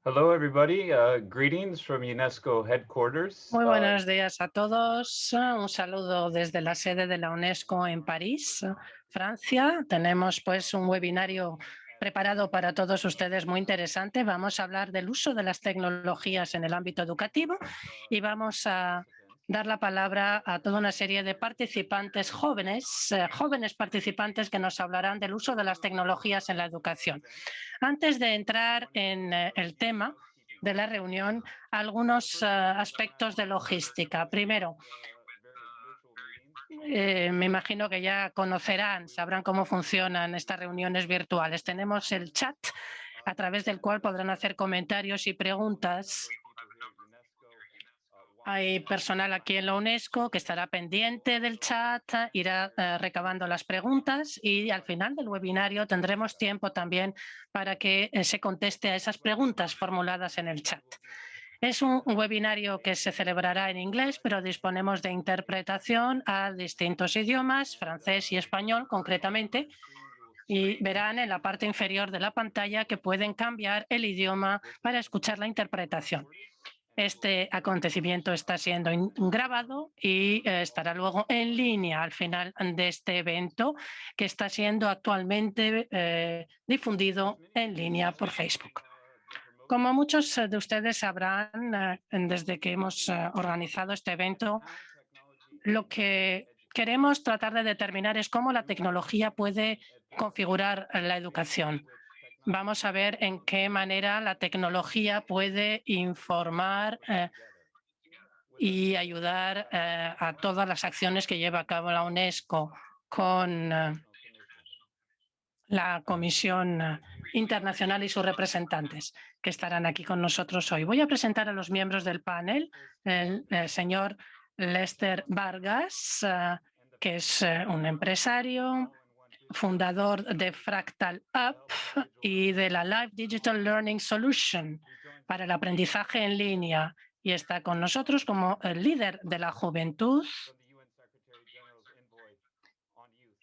Hello, everybody. Greetings from UNESCO headquarters. Muy buenos días a todos. Un saludo desde la sede de la UNESCO en París, Francia. Tenemos pues un webinario preparado para todos ustedes muy interesante. Vamos a hablar del uso de las tecnologías en el ámbito educativo y vamos a dar la palabra a toda una serie de participantes jóvenes participantes que nos hablarán del uso de las tecnologías en la educación. Antes de entrar en el tema de la reunión, algunos aspectos de logística. Primero, me imagino que ya sabrán cómo funcionan estas reuniones virtuales. Tenemos el chat a través del cual podrán hacer comentarios y preguntas. Hay personal aquí en la UNESCO que estará pendiente del chat, irá recabando las preguntas y al final del webinario tendremos tiempo también para que se conteste a esas preguntas formuladas en el chat. Es un webinario que se celebrará en inglés, pero disponemos de interpretación a distintos idiomas, francés y español concretamente, y verán en la parte inferior de la pantalla que pueden cambiar el idioma para escuchar la interpretación. Este acontecimiento está siendo grabado y estará luego en línea al final de este evento que está siendo actualmente difundido en línea por Facebook. Como muchos de ustedes sabrán, desde que hemos organizado este evento, lo que queremos tratar de determinar es cómo la tecnología puede configurar la educación. Vamos a ver en qué manera la tecnología puede informar y ayudar a todas las acciones que lleva a cabo la UNESCO con la Comisión Internacional y sus representantes que estarán aquí con nosotros hoy. Voy a presentar a los miembros del panel, el señor Lester Vargas, que es un empresario, fundador de Fractal Up y de la Live Digital Learning Solution para el aprendizaje en línea, y está con nosotros como el líder de la juventud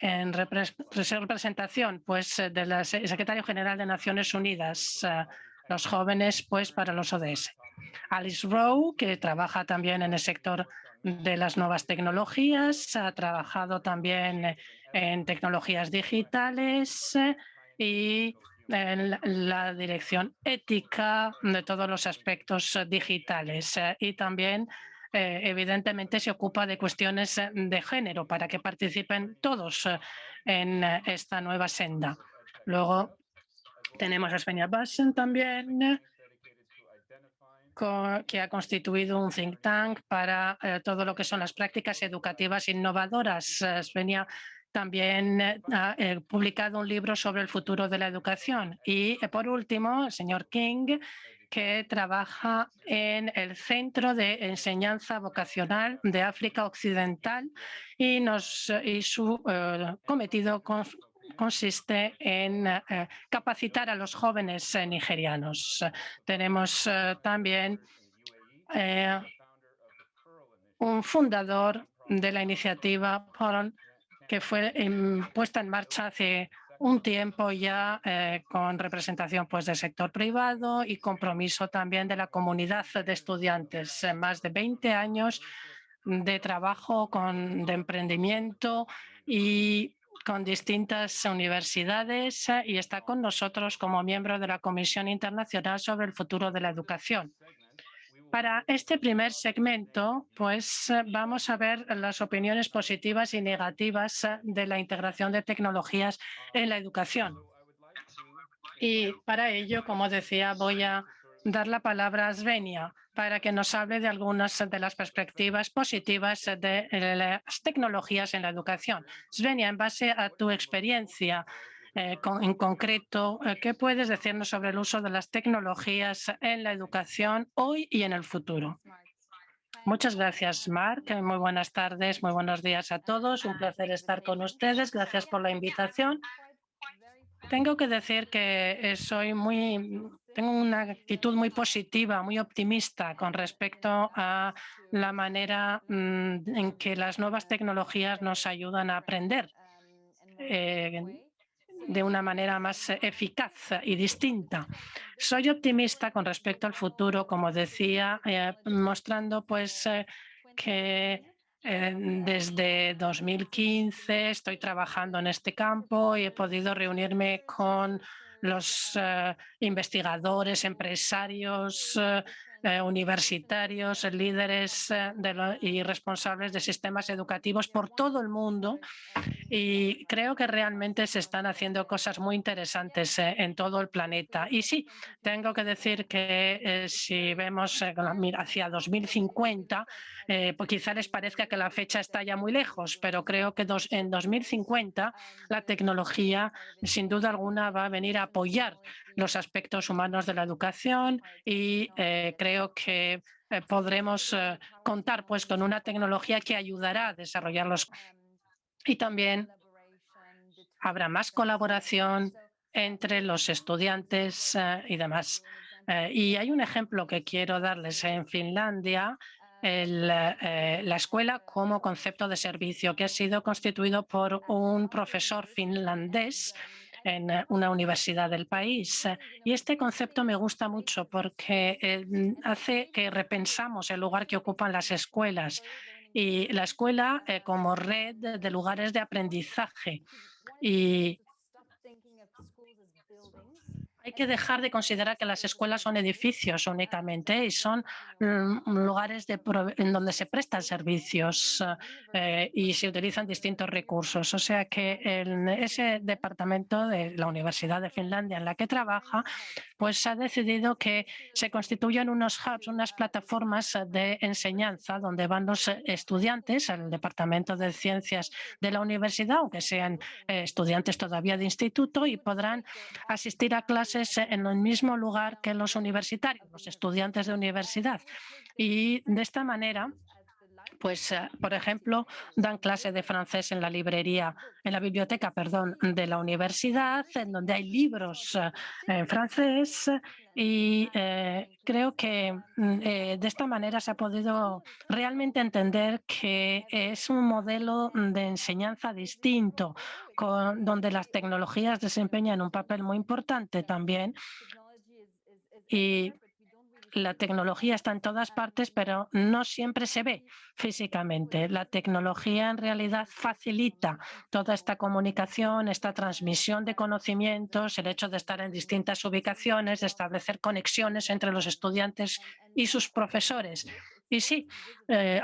en representación pues, del secretario general de Naciones Unidas, los jóvenes pues, para los ODS. Alice Rowe, que trabaja también en el sector de las nuevas tecnologías, ha trabajado también en tecnologías digitales y en la dirección ética de todos los aspectos digitales y también evidentemente se ocupa de cuestiones de género para que participen todos en esta nueva senda. Luego tenemos a Svenja Bassen también, que ha constituido un think tank para todo lo que son las prácticas educativas innovadoras. Svenja también ha publicado un libro sobre el futuro de la educación. Y, por último, el señor King, que trabaja en el Centro de Enseñanza Vocacional de África Occidental y su cometido consiste en capacitar a los jóvenes nigerianos. Tenemos también un fundador de la iniciativa Pearl, que fue puesta en marcha hace un tiempo ya con representación pues, del sector privado y compromiso también de la comunidad de estudiantes. Más de 20 años de trabajo de emprendimiento y con distintas universidades y está con nosotros como miembro de la Comisión Internacional sobre el Futuro de la Educación. Para este primer segmento, pues vamos a ver las opiniones positivas y negativas de la integración de tecnologías en la educación. Y para ello, como decía, voy a dar la palabra a Svenja para que nos hable de algunas de las perspectivas positivas de las tecnologías en la educación. Svenja, en base a tu experiencia en concreto, ¿qué puedes decirnos sobre el uso de las tecnologías en la educación hoy y en el futuro? Muchas gracias, Mark. Muy buenas tardes, muy buenos días a todos. Un placer estar con ustedes. Gracias por la invitación. Tengo que decir que tengo una actitud muy positiva, muy optimista con respecto a la manera en que las nuevas tecnologías nos ayudan a aprender de una manera más eficaz y distinta. Soy optimista con respecto al futuro, como decía, mostrando pues que desde 2015 estoy trabajando en este campo y he podido reunirme con los investigadores, empresarios, universitarios, líderes y responsables de sistemas educativos por todo el mundo, y creo que realmente se están haciendo cosas muy interesantes en todo el planeta. Y sí, tengo que decir que si vemos hacia 2050, pues quizá les parezca que la fecha está ya muy lejos, pero creo que en 2050 la tecnología sin duda alguna va a venir a apoyar los aspectos humanos de la educación, y creo que podremos contar pues con una tecnología que ayudará a desarrollarlos, y también habrá más colaboración entre los estudiantes y demás. Y hay un ejemplo que quiero darles en Finlandia, la escuela como concepto de servicio, que ha sido constituido por un profesor finlandés en una universidad del país. Y este concepto me gusta mucho porque hace que repensamos el lugar que ocupan las escuelas y la escuela como red de lugares de aprendizaje. Y hay que dejar de considerar que las escuelas son edificios únicamente y son lugares en donde se prestan servicios y se utilizan distintos recursos. O sea que en ese departamento de la Universidad de Finlandia en la que trabaja, pues ha decidido que se constituyan unos hubs, unas plataformas de enseñanza donde van los estudiantes al Departamento de Ciencias de la universidad, aunque sean estudiantes todavía de instituto, y podrán asistir a clases en el mismo lugar que los universitarios, los estudiantes de universidad. Y de esta manera, pues, por ejemplo, dan clase de francés en la biblioteca, perdón, de la universidad, en donde hay libros en francés, y creo que de esta manera se ha podido realmente entender que es un modelo de enseñanza distinto, donde las tecnologías desempeñan un papel muy importante también. Y la tecnología está en todas partes, pero no siempre se ve físicamente. La tecnología en realidad facilita toda esta comunicación, esta transmisión de conocimientos, el hecho de estar en distintas ubicaciones, de establecer conexiones entre los estudiantes y sus profesores. Y sí,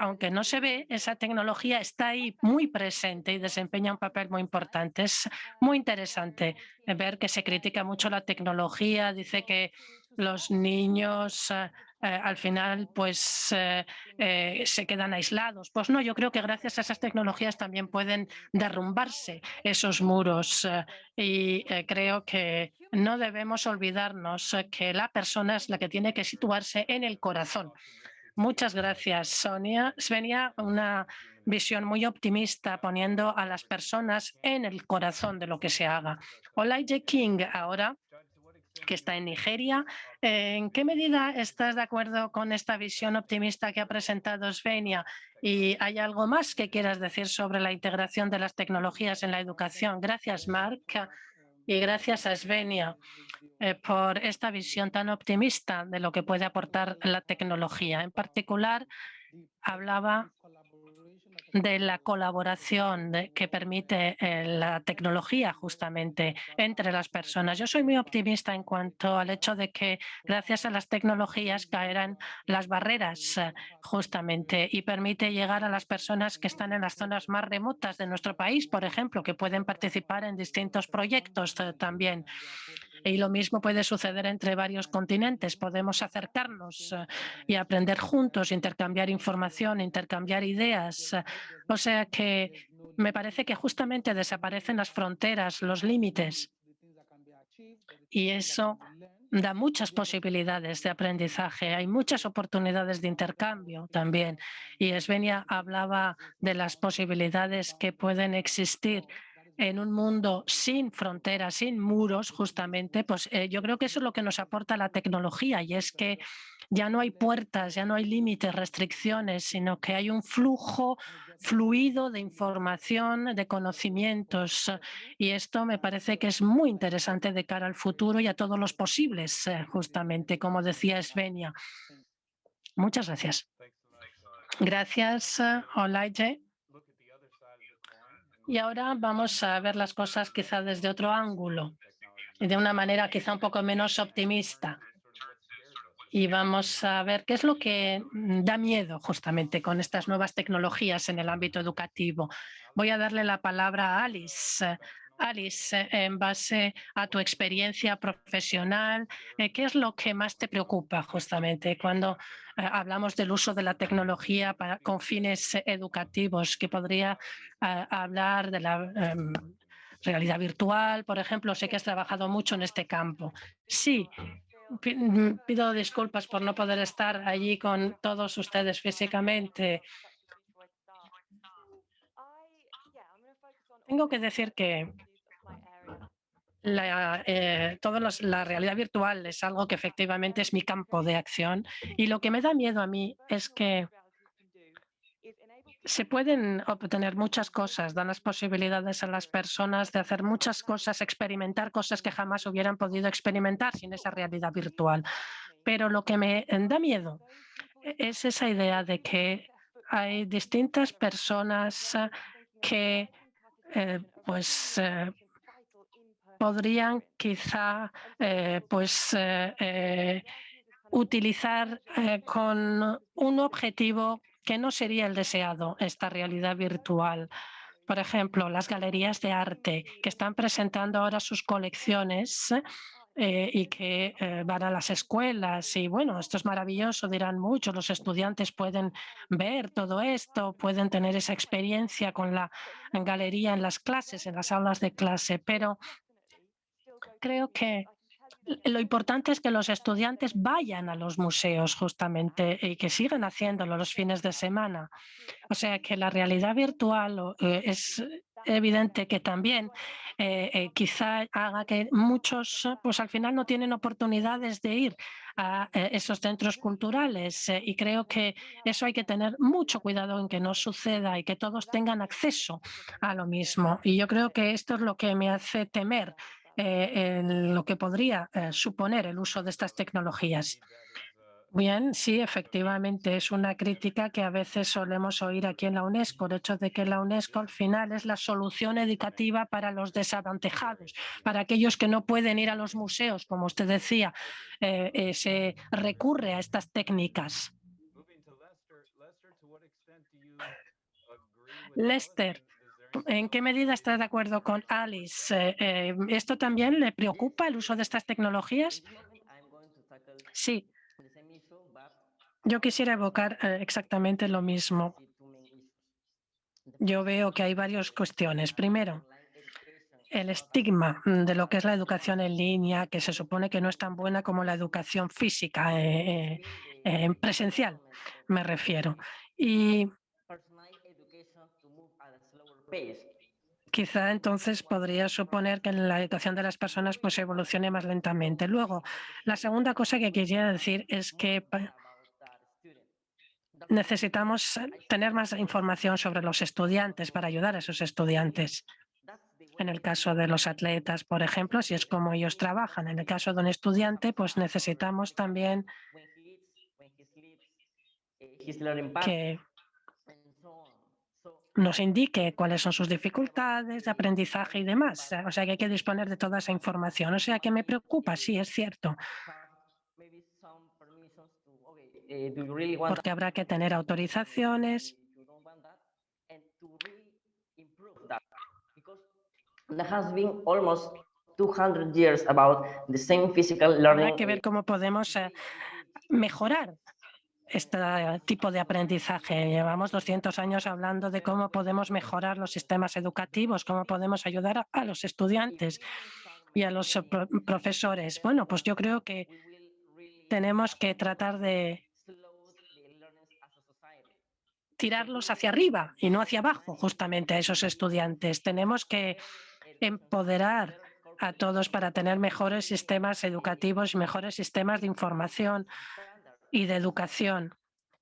aunque no se ve, esa tecnología está ahí muy presente y desempeña un papel muy importante. Es muy interesante ver que se critica mucho la tecnología, dice que los niños al final pues se quedan aislados. Pues no, yo creo que gracias a esas tecnologías también pueden derrumbarse esos muros y creo que no debemos olvidarnos que la persona es la que tiene que situarse en el corazón. Muchas gracias, Sonia. Svenia, una visión muy optimista, poniendo a las personas en el corazón de lo que se haga. Olaije King, ahora, que está en Nigeria. ¿En qué medida estás de acuerdo con esta visión optimista que ha presentado Svenia? ¿Y hay algo más que quieras decir sobre la integración de las tecnologías en la educación? Gracias, Mark, y gracias a Svenia por esta visión tan optimista de lo que puede aportar la tecnología. En particular, hablaba de la colaboración que permite la tecnología justamente entre las personas. Yo soy muy optimista en cuanto al hecho de que gracias a las tecnologías caerán las barreras justamente, y permite llegar a las personas que están en las zonas más remotas de nuestro país, por ejemplo, que pueden participar en distintos proyectos también. Y lo mismo puede suceder entre varios continentes. Podemos acercarnos y aprender juntos, intercambiar información, intercambiar ideas. O sea que me parece que justamente desaparecen las fronteras, los límites, y eso da muchas posibilidades de aprendizaje. Hay muchas oportunidades de intercambio también. Y Svenia hablaba de las posibilidades que pueden existir en un mundo sin fronteras, sin muros, justamente, pues yo creo que eso es lo que nos aporta la tecnología, y es que ya no hay puertas, ya no hay límites, restricciones, sino que hay un flujo fluido de información, de conocimientos. Y esto me parece que es muy interesante de cara al futuro y a todos los posibles, justamente, como decía Svenja. Muchas gracias. Gracias, Olaye. Y ahora vamos a ver las cosas quizá desde otro ángulo y de una manera quizá un poco menos optimista. Y vamos a ver qué es lo que da miedo justamente con estas nuevas tecnologías en el ámbito educativo. Voy a darle la palabra a Alice. Alice, en base a tu experiencia profesional, ¿qué es lo que más te preocupa justamente cuando hablamos del uso de la tecnología con fines educativos? Que podría hablar de la realidad virtual, por ejemplo. Sé que has trabajado mucho en este campo. Sí, pido disculpas por no poder estar allí con todos ustedes físicamente. Tengo que decir que la realidad virtual es algo que efectivamente es mi campo de acción, y lo que me da miedo a mí es que se pueden obtener muchas cosas, dan las posibilidades a las personas de hacer muchas cosas, experimentar cosas que jamás hubieran podido experimentar sin esa realidad virtual. Pero lo que me da miedo es esa idea de que hay distintas personas que pues podrían quizá utilizar con un objetivo que no sería el deseado, esta realidad virtual. Por ejemplo, las galerías de arte que están presentando ahora sus colecciones y que van a las escuelas. Y bueno, esto es maravilloso, dirán muchos. Los estudiantes pueden ver todo esto, pueden tener esa experiencia con la galería en las clases, en las aulas de clase. Pero creo que lo importante es que los estudiantes vayan a los museos justamente y que sigan haciéndolo los fines de semana. O sea que la realidad virtual es evidente que también quizá haga que muchos pues al final no tienen oportunidades de ir a esos centros culturales, y creo que eso hay que tener mucho cuidado en que no suceda y que todos tengan acceso a lo mismo. Y yo creo que esto es lo que me hace temer en lo que podría suponer el uso de estas tecnologías. Bien, sí, efectivamente, es una crítica que a veces solemos oír aquí en la UNESCO, el hecho de que la UNESCO al final es la solución educativa para los desavantajados, para aquellos que no pueden ir a los museos, como usted decía, se recurre a estas técnicas. Lester, ¿en qué medida está de acuerdo con Alice? ¿Esto también le preocupa el uso de estas tecnologías? Sí, yo quisiera evocar exactamente lo mismo. Yo veo que hay varias cuestiones. Primero, el estigma de lo que es la educación en línea, que se supone que no es tan buena como la educación física, presencial, me refiero. Y quizá entonces podría suponer que la educación de las personas pues evolucione más lentamente. Luego, la segunda cosa que quisiera decir es que necesitamos tener más información sobre los estudiantes para ayudar a esos estudiantes. En el caso de los atletas, por ejemplo, si es como ellos trabajan. En el caso de un estudiante, pues necesitamos también que nos indique cuáles son sus dificultades de aprendizaje y demás. O sea, que hay que disponer de toda esa información. O sea, que me preocupa, sí, es cierto, porque habrá que tener autorizaciones. There has been almost 200 years about the same physical Habrá learning. que ver cómo podemos mejorar este tipo de aprendizaje. Llevamos 200 años hablando de cómo podemos mejorar los sistemas educativos, cómo podemos ayudar a los estudiantes y a los profesores. Bueno, pues yo creo que tenemos que tratar de tirarlos hacia arriba y no hacia abajo, justamente a esos estudiantes. Tenemos que empoderar a todos para tener mejores sistemas educativos y mejores sistemas de información y de educación,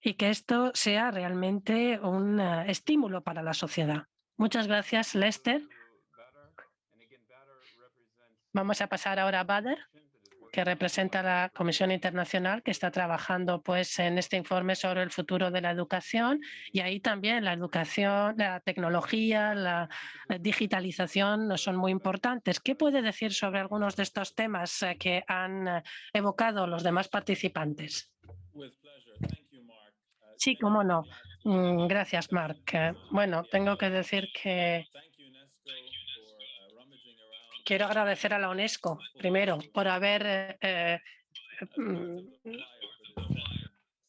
y que esto sea realmente un estímulo para la sociedad. Muchas gracias, Lester. Vamos a pasar ahora a Bader, que representa a la Comisión Internacional, que está trabajando pues en este informe sobre el futuro de la educación, y ahí también la educación, la tecnología, la digitalización son muy importantes. ¿Qué puede decir sobre algunos de estos temas que han evocado los demás participantes? Sí, cómo no. Gracias, Mark. Bueno, tengo que decir que quiero agradecer a la UNESCO, primero, por haber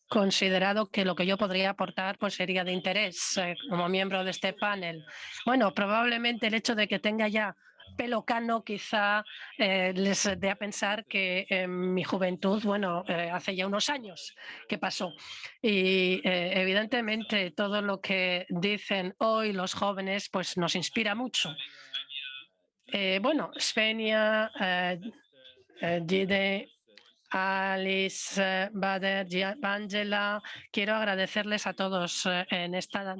considerado que lo que yo podría aportar pues sería de interés como miembro de este panel. Bueno, probablemente el hecho de que tenga ya pelo cano quizá les dé a pensar que en mi juventud, bueno, hace ya unos años que pasó. Y evidentemente todo lo que dicen hoy los jóvenes pues nos inspira mucho. Bueno, Svenja, Gide, Alice, Bader, Angela, quiero agradecerles a todos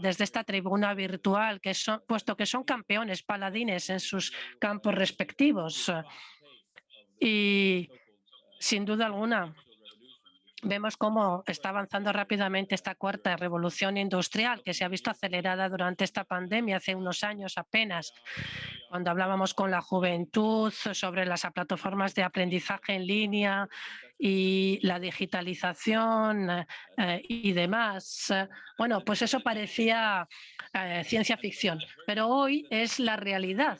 desde esta tribuna virtual, puesto que son campeones, paladines en sus campos respectivos. Y sin duda alguna, vemos cómo está avanzando rápidamente esta cuarta revolución industrial que se ha visto acelerada durante esta pandemia hace unos años apenas, cuando hablábamos con la juventud sobre las plataformas de aprendizaje en línea y la digitalización y demás. Bueno, pues eso parecía ciencia ficción, pero hoy es la realidad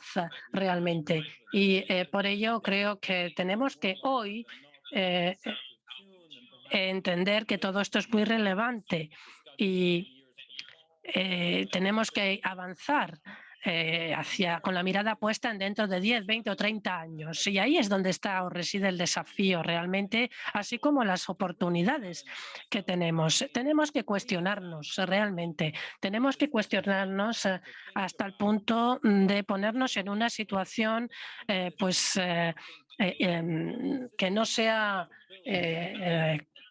realmente. Y por ello creo que tenemos que hoy entender que todo esto es muy relevante y tenemos que avanzar con la mirada puesta en dentro de 10, 20 o 30 años. Y ahí es donde está o reside el desafío realmente, así como las oportunidades que tenemos. Tenemos que cuestionarnos realmente. Tenemos que cuestionarnos hasta el punto de ponernos en una situación que no sea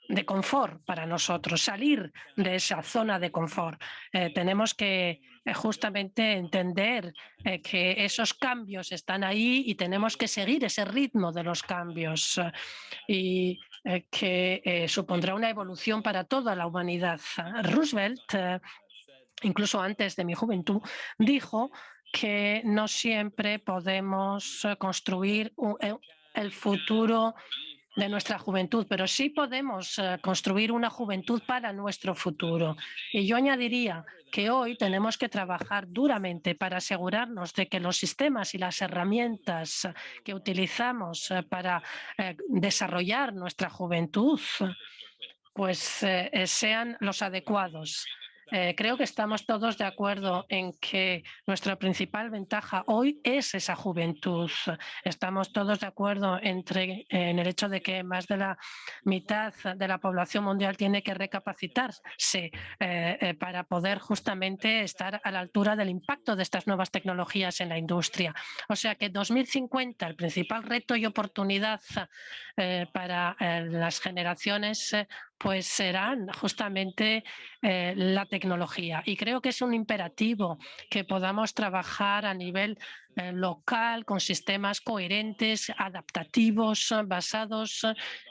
de confort para nosotros, salir de esa zona de confort. Tenemos que justamente entender que esos cambios están ahí y tenemos que seguir ese ritmo de los cambios y que supondrá una evolución para toda la humanidad. Roosevelt, incluso antes de mi juventud, dijo que no siempre podemos construir el futuro de nuestra juventud, pero sí podemos construir una juventud para nuestro futuro. Y yo añadiría que hoy tenemos que trabajar duramente para asegurarnos de que los sistemas y las herramientas que utilizamos para desarrollar nuestra juventud pues sean los adecuados. Creo que estamos todos de acuerdo en que nuestra principal ventaja hoy es esa juventud. Estamos todos de acuerdo en el hecho de que más de la mitad de la población mundial tiene que recapacitarse para poder justamente estar a la altura del impacto de estas nuevas tecnologías en la industria. O sea que 2050, el principal reto y oportunidad para las generaciones pues serán justamente la tecnología. Y creo que es un imperativo que podamos trabajar a nivel local con sistemas coherentes, adaptativos, basados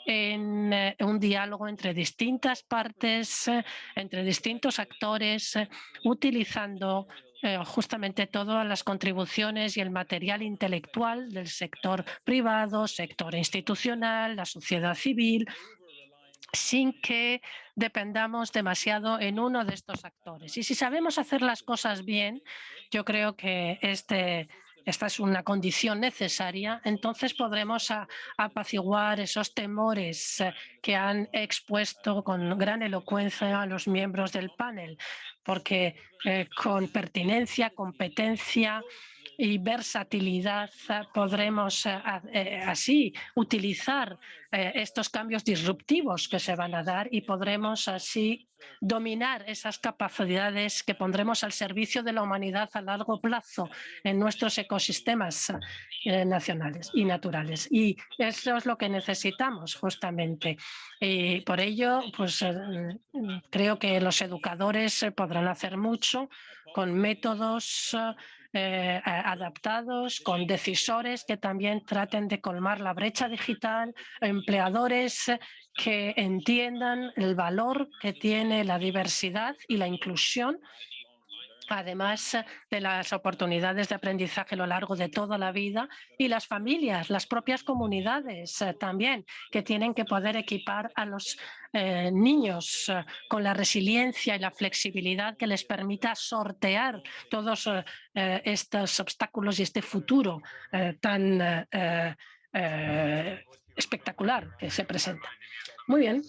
en un diálogo entre distintas partes, entre distintos actores, utilizando justamente todas las contribuciones y el material intelectual del sector privado, sector institucional, la sociedad civil, sin que dependamos demasiado en uno de estos actores. Y si sabemos hacer las cosas bien, yo creo que esta es una condición necesaria, entonces podremos apaciguar esos temores que han expuesto con gran elocuencia a los miembros del panel, porque con pertinencia, competencia y versatilidad podremos así utilizar estos cambios disruptivos que se van a dar y podremos así dominar esas capacidades que pondremos al servicio de la humanidad a largo plazo en nuestros ecosistemas nacionales y naturales. Y eso es lo que necesitamos justamente. Y por ello, pues creo que los educadores podrán hacer mucho con métodos adaptados, con decisores que también traten de colmar la brecha digital, empleadores que entiendan el valor que tiene la diversidad y la inclusión, además de las oportunidades de aprendizaje a lo largo de toda la vida, y las familias, las propias comunidades también, que tienen que poder equipar a los niños con la resiliencia y la flexibilidad que les permita sortear todos estos obstáculos y este futuro tan espectacular que se presenta. Muy bien.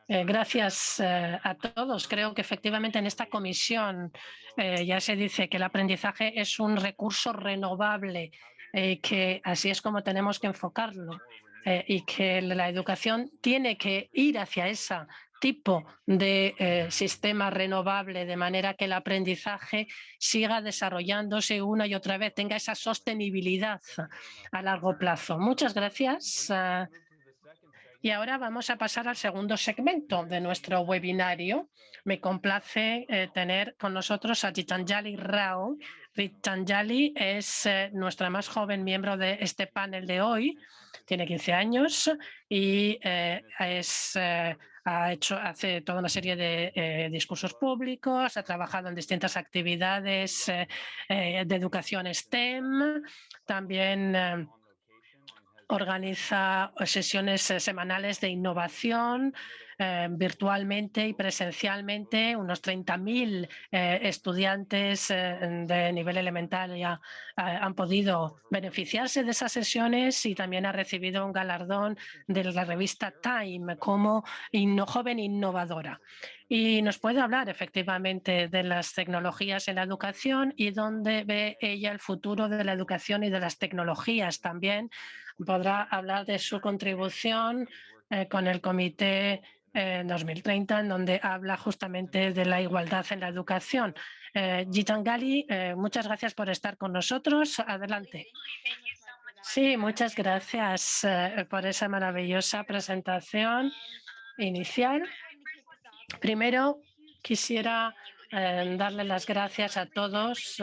Gracias a todos. Creo que efectivamente en esta comisión ya se dice que el aprendizaje es un recurso renovable, que así es como tenemos que enfocarlo y que la educación tiene que ir hacia ese tipo de sistema renovable, de manera que el aprendizaje siga desarrollándose una y otra vez, tenga esa sostenibilidad a largo plazo. Muchas gracias. Y ahora vamos a pasar al segundo segmento de nuestro webinario. Me complace tener con nosotros a Gitanjali Rao. Gitanjali es nuestra más joven miembro de este panel de hoy. Tiene 15 años y hace toda una serie de discursos públicos, ha trabajado en distintas actividades de educación STEM, también organiza sesiones semanales de innovación virtualmente y presencialmente. Unos 30.000 estudiantes de nivel elemental ya han podido beneficiarse de esas sesiones y también ha recibido un galardón de la revista Time como joven innovadora. Y nos puede hablar efectivamente de las tecnologías en la educación y dónde ve ella el futuro de la educación y de las tecnologías también. Podrá hablar de su contribución con el Comité 2030, en donde habla justamente de la igualdad en la educación. Gitanjali, muchas gracias por estar con nosotros. Adelante. Sí, muchas gracias por esa maravillosa presentación inicial. Primero, quisiera darle las gracias a todos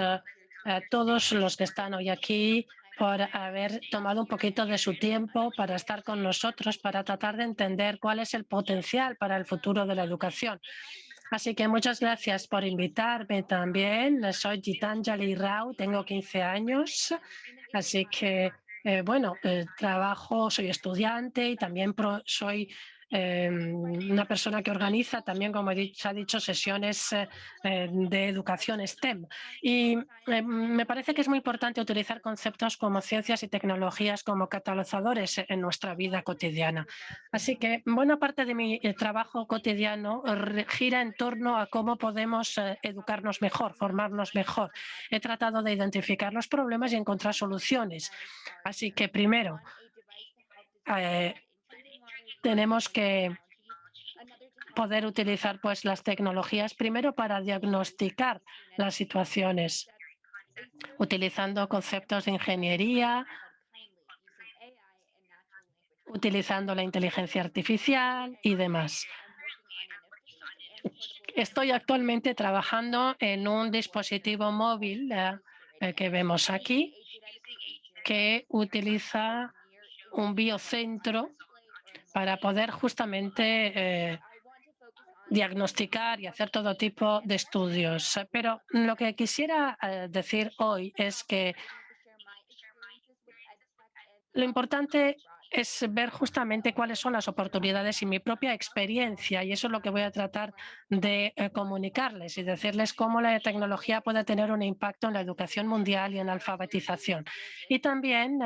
los que están hoy aquí, por haber tomado un poquito de su tiempo para estar con nosotros, para tratar de entender cuál es el potencial para el futuro de la educación. Así que muchas gracias por invitarme también. Soy Gitanjali Rao, tengo 15 años, así que, soy estudiante y también soy una persona que organiza también, como se ha dicho, sesiones de educación STEM. Y me parece que es muy importante utilizar conceptos como ciencias y tecnologías como catalizadores en nuestra vida cotidiana. Así que buena parte de mi trabajo cotidiano gira en torno a cómo podemos educarnos mejor, formarnos mejor. He tratado de identificar los problemas y encontrar soluciones. Así que primero, tenemos que poder utilizar las tecnologías primero para diagnosticar las situaciones, utilizando conceptos de ingeniería, utilizando la inteligencia artificial y demás. Estoy actualmente trabajando en un dispositivo móvil que vemos aquí, que utiliza un biocentro para poder justamente diagnosticar y hacer todo tipo de estudios. Pero lo que quisiera decir hoy es que lo importante es ver justamente cuáles son las oportunidades y mi propia experiencia, y eso es lo que voy a tratar de comunicarles y decirles cómo la tecnología puede tener un impacto en la educación mundial y en la alfabetización. Y también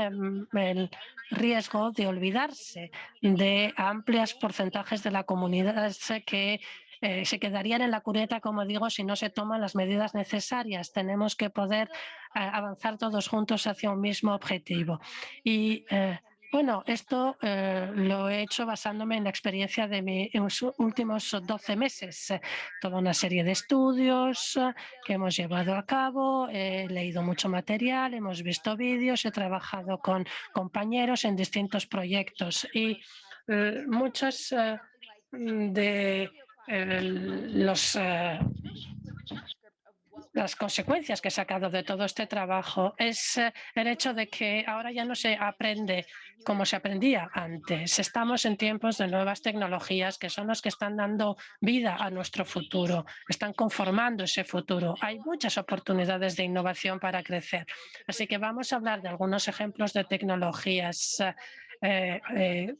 el riesgo de olvidarse de amplios porcentajes de la comunidad que se quedarían en la cuneta, como digo, si no se toman las medidas necesarias. Tenemos que poder avanzar todos juntos hacia un mismo objetivo. Y bueno, esto lo he hecho basándome en la experiencia de mis últimos 12 meses. Toda una serie de estudios que hemos llevado a cabo, he leído mucho material, hemos visto vídeos, he trabajado con compañeros en distintos proyectos y muchos de las consecuencias que he sacado de todo este trabajo es el hecho de que ahora ya no se aprende como se aprendía antes. Estamos en tiempos de nuevas tecnologías que son los que están dando vida a nuestro futuro, están conformando ese futuro. Hay muchas oportunidades de innovación para crecer. Así que vamos a hablar de algunos ejemplos de tecnologías,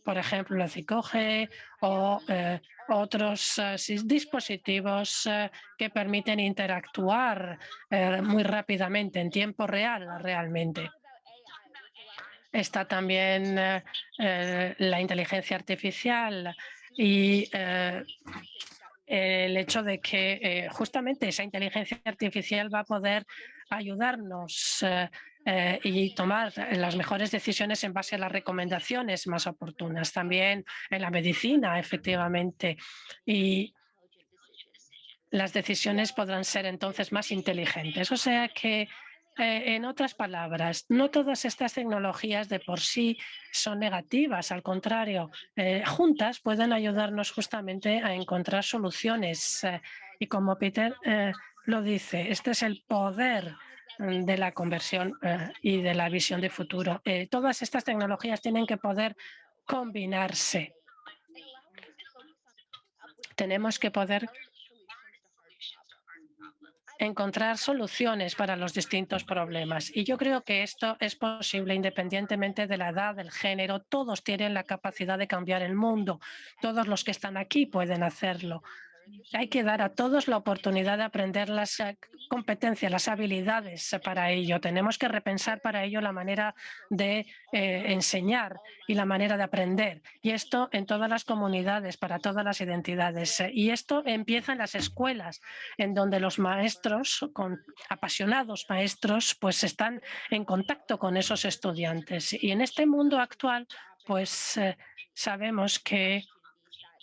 por ejemplo, el 5G o otros dispositivos que permiten interactuar muy rápidamente, en tiempo real, realmente. Está también la inteligencia artificial y el hecho de que justamente esa inteligencia artificial va a poder ayudarnos y tomar las mejores decisiones en base a las recomendaciones más oportunas. También en la medicina, efectivamente. Y las decisiones podrán ser entonces más inteligentes. O sea que, en otras palabras, no todas estas tecnologías de por sí son negativas. Al contrario, juntas pueden ayudarnos justamente a encontrar soluciones. Y como Peter lo dice, este es el poder de la conversión y de la visión de futuro. Todas estas tecnologías tienen que poder combinarse. Tenemos que poder encontrar soluciones para los distintos problemas. Y yo creo que esto es posible independientemente de la edad, del género. Todos tienen la capacidad de cambiar el mundo. Todos los que están aquí pueden hacerlo. Hay que dar a todos la oportunidad de aprender las competencias, las habilidades para ello. Tenemos que repensar para ello la manera de enseñar y la manera de aprender. Y esto en todas las comunidades, para todas las identidades. Y esto empieza en las escuelas, en donde los maestros, apasionados maestros, pues están en contacto con esos estudiantes. Y en este mundo actual, pues sabemos que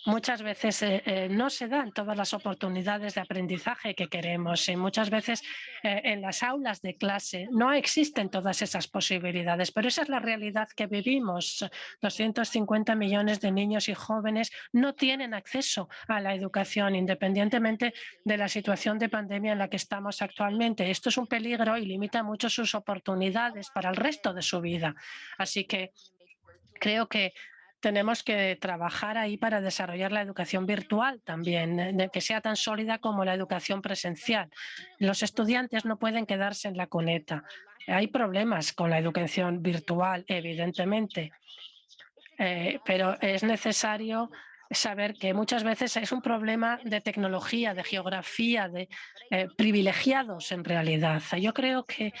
muchas veces no se dan todas las oportunidades de aprendizaje que queremos y muchas veces en las aulas de clase no existen todas esas posibilidades, pero esa es la realidad que vivimos. 250 millones de niños y jóvenes no tienen acceso a la educación independientemente de la situación de pandemia en la que estamos actualmente. Esto es un peligro y limita mucho sus oportunidades para el resto de su vida. Así que creo que tenemos que trabajar ahí para desarrollar la educación virtual también, que sea tan sólida como la educación presencial. Los estudiantes no pueden quedarse en la cuneta. Hay problemas con la educación virtual, evidentemente, pero es necesario saber que muchas veces es un problema de tecnología, de geografía, de privilegiados en realidad. Yo creo que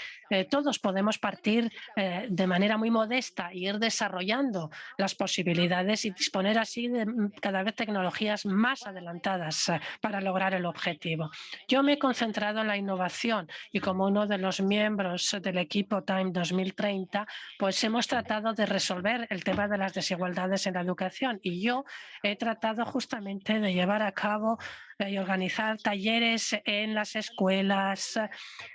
todos podemos partir de manera muy modesta e ir desarrollando las posibilidades y disponer así de cada vez tecnologías más adelantadas para lograr el objetivo. Yo me he concentrado en la innovación y como uno de los miembros del equipo Time 2030, pues hemos tratado de resolver el tema de las desigualdades en la educación y yo he tratado justamente de llevar a cabo y organizar talleres en las escuelas,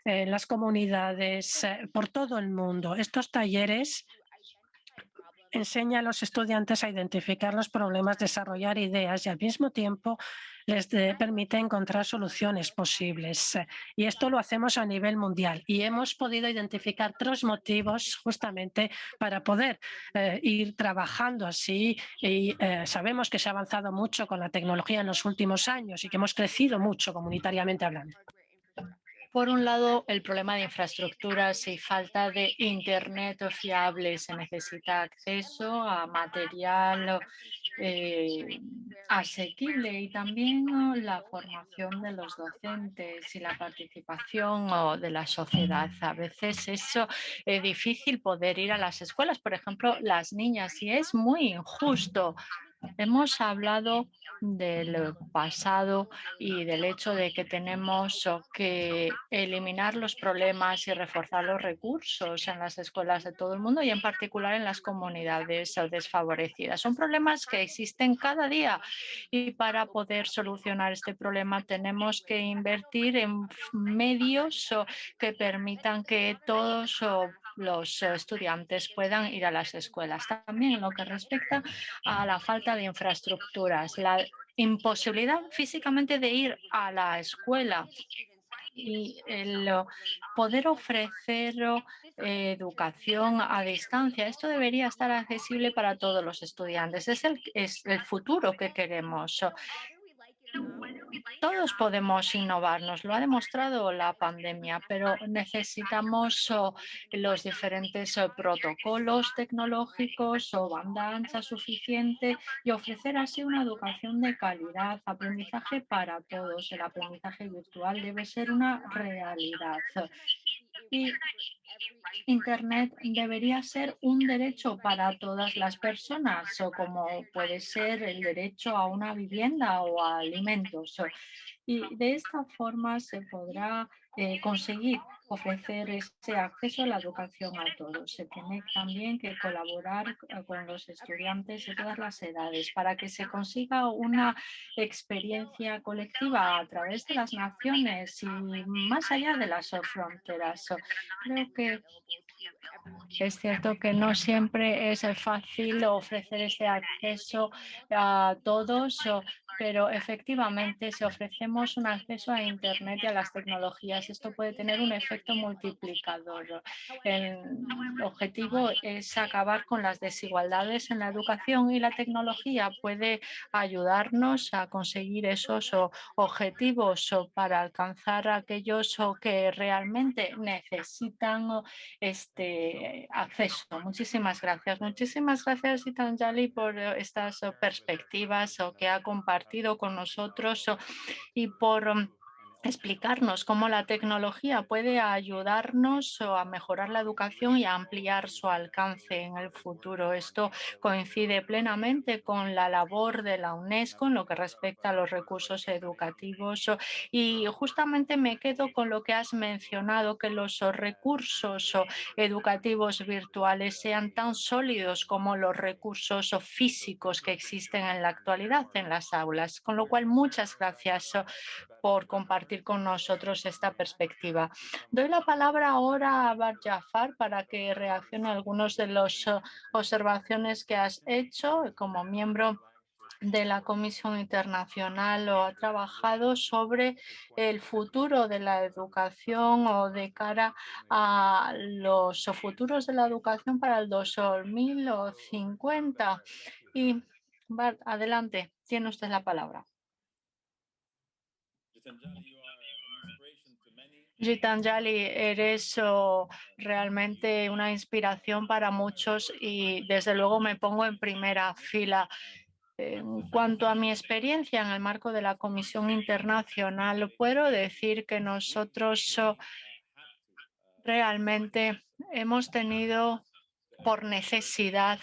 en las comunidades, por todo el mundo. Estos talleres enseñan a los estudiantes a identificar los problemas, desarrollar ideas y al mismo tiempo les permite encontrar soluciones posibles. Y esto lo hacemos a nivel mundial y hemos podido identificar 3 motivos justamente para poder ir trabajando así y sabemos que se ha avanzado mucho con la tecnología en los últimos años y que hemos crecido mucho comunitariamente hablando. Por un lado, el problema de infraestructuras y falta de Internet fiable. Se necesita acceso a material asequible y también la formación de los docentes y la participación de la sociedad. A veces eso es difícil poder ir a las escuelas, por ejemplo, las niñas, y es muy injusto Hemos hablado del pasado y del hecho de que tenemos que eliminar los problemas y reforzar los recursos en las escuelas de todo el mundo y en particular en las comunidades desfavorecidas. Son problemas que existen cada día y para poder solucionar este problema tenemos que invertir en medios que permitan que todos los estudiantes puedan ir a las escuelas. También en lo que respecta a la falta de infraestructuras, la imposibilidad físicamente de ir a la escuela y el poder ofrecer educación a distancia. Esto debería estar accesible para todos los estudiantes. Es el futuro que queremos. Todos podemos innovar, nos lo ha demostrado la pandemia, pero necesitamos los diferentes protocolos tecnológicos o banda ancha suficiente y ofrecer así una educación de calidad, aprendizaje para todos. El aprendizaje virtual debe ser una realidad. Y Internet debería ser un derecho para todas las personas, o como puede ser el derecho a una vivienda o a alimentos. Y de esta forma se podrá conseguir ofrecer ese acceso a la educación a todos. Se tiene también que colaborar con los estudiantes de todas las edades para que se consiga una experiencia colectiva a través de las naciones y más allá de las fronteras. Creo que es cierto que no siempre es fácil ofrecer este acceso a todos, pero efectivamente si ofrecemos un acceso a Internet y a las tecnologías, esto puede tener un efecto multiplicador. El objetivo es acabar con las desigualdades en la educación y la tecnología puede ayudarnos a conseguir esos objetivos para alcanzar a aquellos que realmente necesitan este acceso. Muchísimas gracias. Muchísimas gracias, Gitanjali, por estas perspectivas que ha compartido con nosotros y por explicarnos cómo la tecnología puede ayudarnos a mejorar la educación y a ampliar su alcance en el futuro. Esto coincide plenamente con la labor de la UNESCO en lo que respecta a los recursos educativos y justamente me quedo con lo que has mencionado, que los recursos educativos virtuales sean tan sólidos como los recursos físicos que existen en la actualidad en las aulas. Con lo cual, muchas gracias por compartir con nosotros esta perspectiva. Doy la palabra ahora a Bar Jafar para que reaccione a algunas de las observaciones que has hecho como miembro de la Comisión Internacional o ha trabajado sobre el futuro de la educación o de cara a los futuros de la educación para el 2050. Y Bart, adelante, tiene usted la palabra. Gitanjali, eres realmente una inspiración para muchos y desde luego me pongo en primera fila. En cuanto a mi experiencia en el marco de la Comisión Internacional, puedo decir que nosotros realmente hemos tenido por necesidad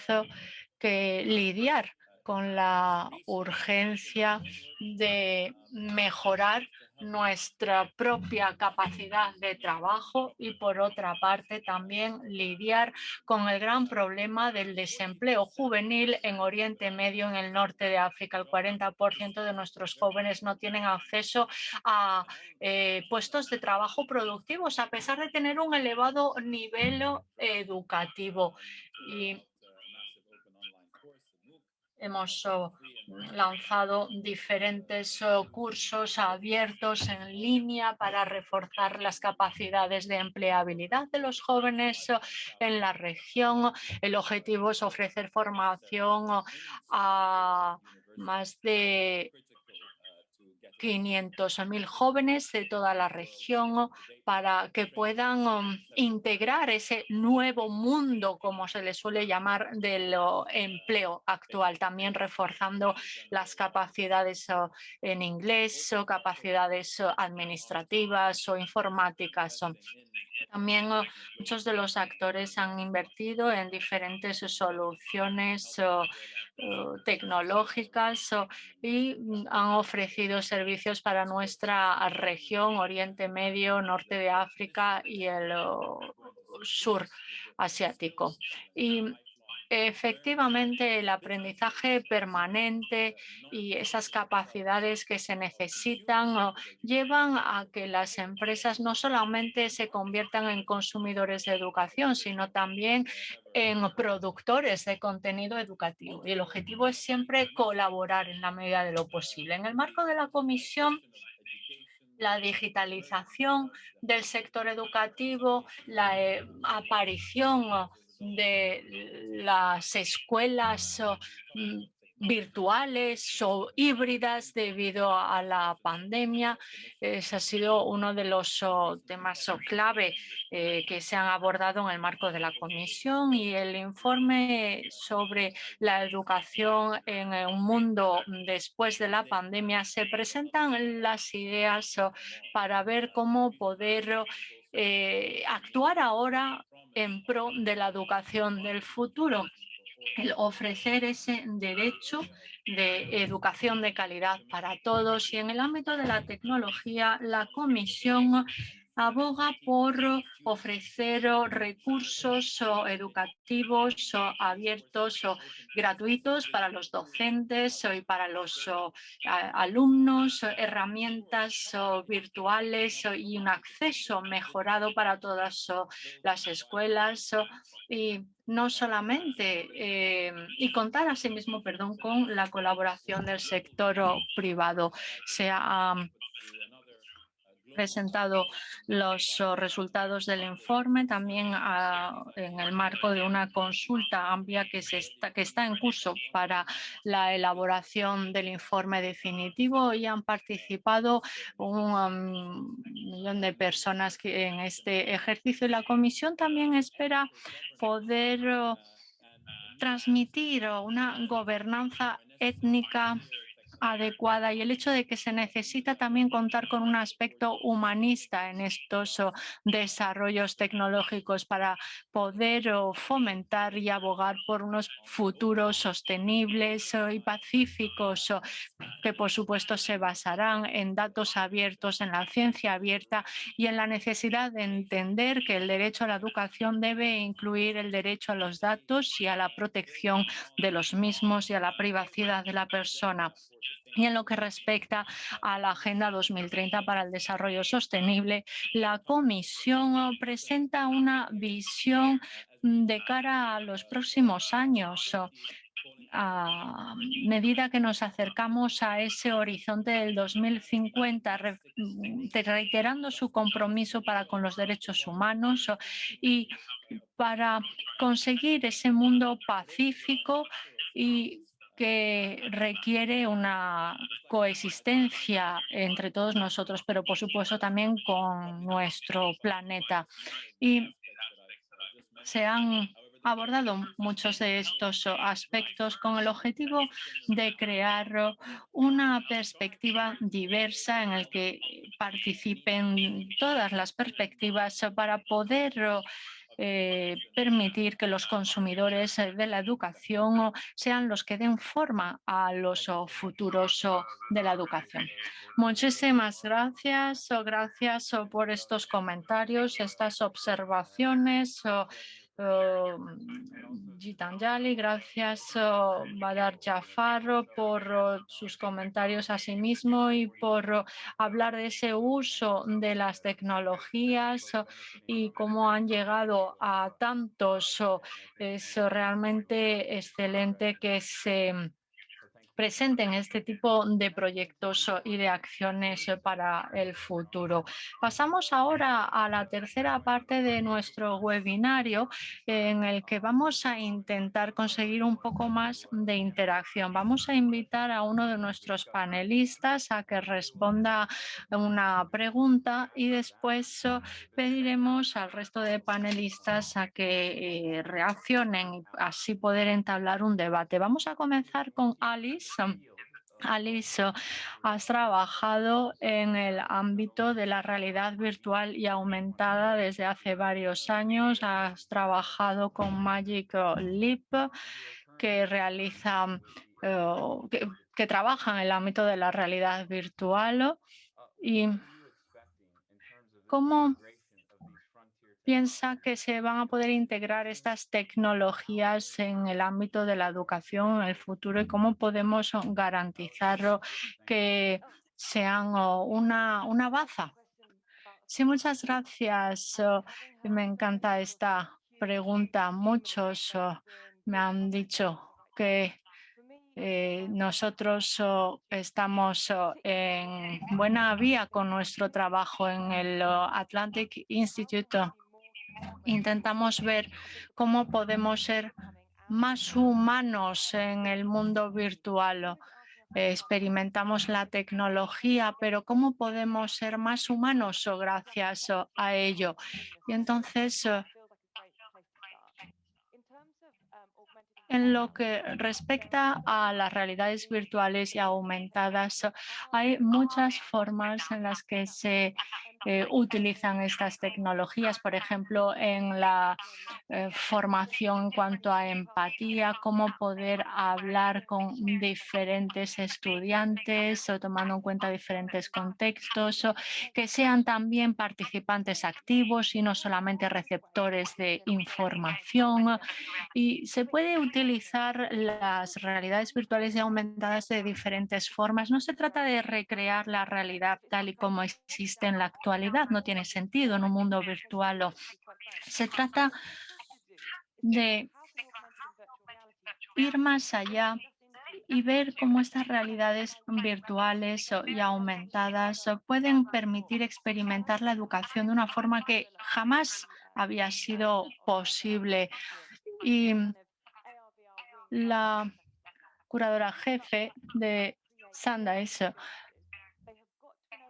que lidiar con la urgencia de mejorar nuestra propia capacidad de trabajo y, por otra parte, también lidiar con el gran problema del desempleo juvenil en Oriente Medio, en el norte de África. El 40% de nuestros jóvenes no tienen acceso a puestos de trabajo productivos, a pesar de tener un elevado nivel educativo. Y hemos lanzado diferentes cursos abiertos en línea para reforzar las capacidades de empleabilidad de los jóvenes en la región. El objetivo es ofrecer formación a más de 500.000 jóvenes de toda la región para que puedan integrar ese nuevo mundo, como se le suele llamar, del empleo actual, también reforzando las capacidades en inglés o capacidades administrativas o informáticas. También muchos de los actores han invertido en diferentes soluciones tecnológicas y han ofrecido servicios para nuestra región, Oriente Medio, Norte de África y el sur asiático. Y efectivamente, el aprendizaje permanente y esas capacidades que se necesitan llevan a que las empresas no solamente se conviertan en consumidores de educación, sino también en productores de contenido educativo. Y el objetivo es siempre colaborar en la medida de lo posible. En el marco de la Comisión, la digitalización del sector educativo, la aparición de las escuelas virtuales o híbridas debido a la pandemia. Ese ha sido uno de los temas clave que se han abordado en el marco de la Comisión, y el informe sobre la educación en un mundo después de la pandemia se presentan las ideas para ver cómo poder actuar ahora en pro de la educación del futuro. El ofrecer ese derecho de educación de calidad para todos, y en el ámbito de la tecnología, la Comisión aboga por ofrecer recursos educativos abiertos o gratuitos para los docentes y para los alumnos, herramientas virtuales y un acceso mejorado para todas las escuelas, y no solamente y contar asimismo, con la colaboración del sector privado. Se ha presentado los resultados del informe también en el marco de una consulta amplia que está en curso para la elaboración del informe definitivo, y han participado 1.000.000 de personas en este ejercicio. Y la Comisión también espera poder transmitir una gobernanza étnica adecuada, y el hecho de que se necesita también contar con un aspecto humanista en estos desarrollos tecnológicos para poder fomentar y abogar por unos futuros sostenibles y pacíficos, que por supuesto se basarán en datos abiertos, en la ciencia abierta y en la necesidad de entender que el derecho a la educación debe incluir el derecho a los datos y a la protección de los mismos y a la privacidad de la persona. Y en lo que respecta a la Agenda 2030 para el Desarrollo Sostenible, la Comisión presenta una visión de cara a los próximos años. A medida que nos acercamos a ese horizonte del 2050, reiterando su compromiso para con los derechos humanos y para conseguir ese mundo pacífico y que requiere una coexistencia entre todos nosotros, pero por supuesto también con nuestro planeta. Y se han abordado muchos de estos aspectos con el objetivo de crear una perspectiva diversa en la que participen todas las perspectivas para poder permitir que los consumidores de la educación sean los que den forma a los futuros de la educación. Muchísimas gracias. Gracias por estos comentarios, estas observaciones. Gitanjali, gracias Badar Jafar por sus comentarios a sí mismo y por hablar de ese uso de las tecnologías y cómo han llegado a tantos. Es realmente excelente que se presenten este tipo de proyectos y de acciones para el futuro. Pasamos ahora a la tercera parte de nuestro webinario, en el que vamos a intentar conseguir un poco más de interacción. Vamos a invitar a uno de nuestros panelistas a que responda una pregunta, y después pediremos al resto de panelistas a que reaccionen y así poder entablar un debate. Vamos a comenzar con Alice. Alice, has trabajado en el ámbito de la realidad virtual y aumentada desde hace varios años. Has trabajado con Magic Leap que realizan, que trabajan en el ámbito de la realidad virtual y cómo piensa que se van a poder integrar estas tecnologías en el ámbito de la educación en el futuro y cómo podemos garantizar que sean una baza. Sí, muchas gracias. Me encanta esta pregunta. Muchos me han dicho que nosotros estamos en buena vía con nuestro trabajo en el Atlantic Institute. Intentamos ver cómo podemos ser más humanos en el mundo virtual. Experimentamos la tecnología, pero ¿cómo podemos ser más humanos gracias a ello? Y entonces, en lo que respecta a las realidades virtuales y aumentadas, hay muchas formas en las que se utilizan estas tecnologías, por ejemplo, en la formación en cuanto a empatía, cómo poder hablar con diferentes estudiantes o tomando en cuenta diferentes contextos, o que sean también participantes activos y no solamente receptores de información. Y se puede utilizar las realidades virtuales y aumentadas de diferentes formas. No se trata de recrear la realidad tal y como existe en la actualidad, no tiene sentido en un mundo virtual. Se trata de ir más allá y ver cómo estas realidades virtuales y aumentadas pueden permitir experimentar la educación de una forma que jamás había sido posible. Y la curadora jefe de Sundance,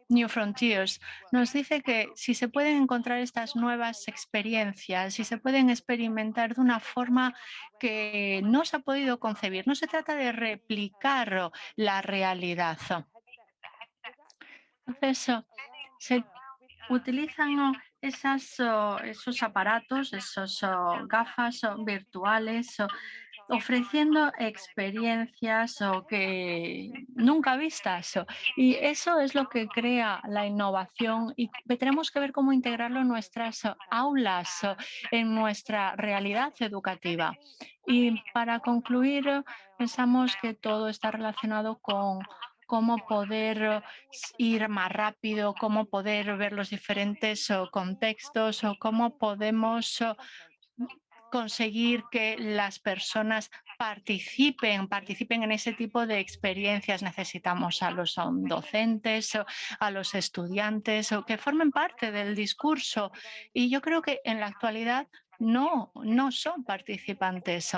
New Frontiers, nos dice que si se pueden encontrar estas nuevas experiencias, si se pueden experimentar de una forma que no se ha podido concebir, no se trata de replicar la realidad. Entonces, se utilizan esos aparatos, esos gafas virtuales, ofreciendo experiencias que nunca vistas. Y eso es lo que crea la innovación y tenemos que ver cómo integrarlo en nuestras aulas, en nuestra realidad educativa. Y para concluir, pensamos que todo está relacionado con cómo poder ir más rápido, cómo poder ver los diferentes contextos o cómo podemos conseguir que las personas participen en ese tipo de experiencias. Necesitamos a los docentes, a los estudiantes, o que formen parte del discurso. Y yo creo que en la actualidad no son participantes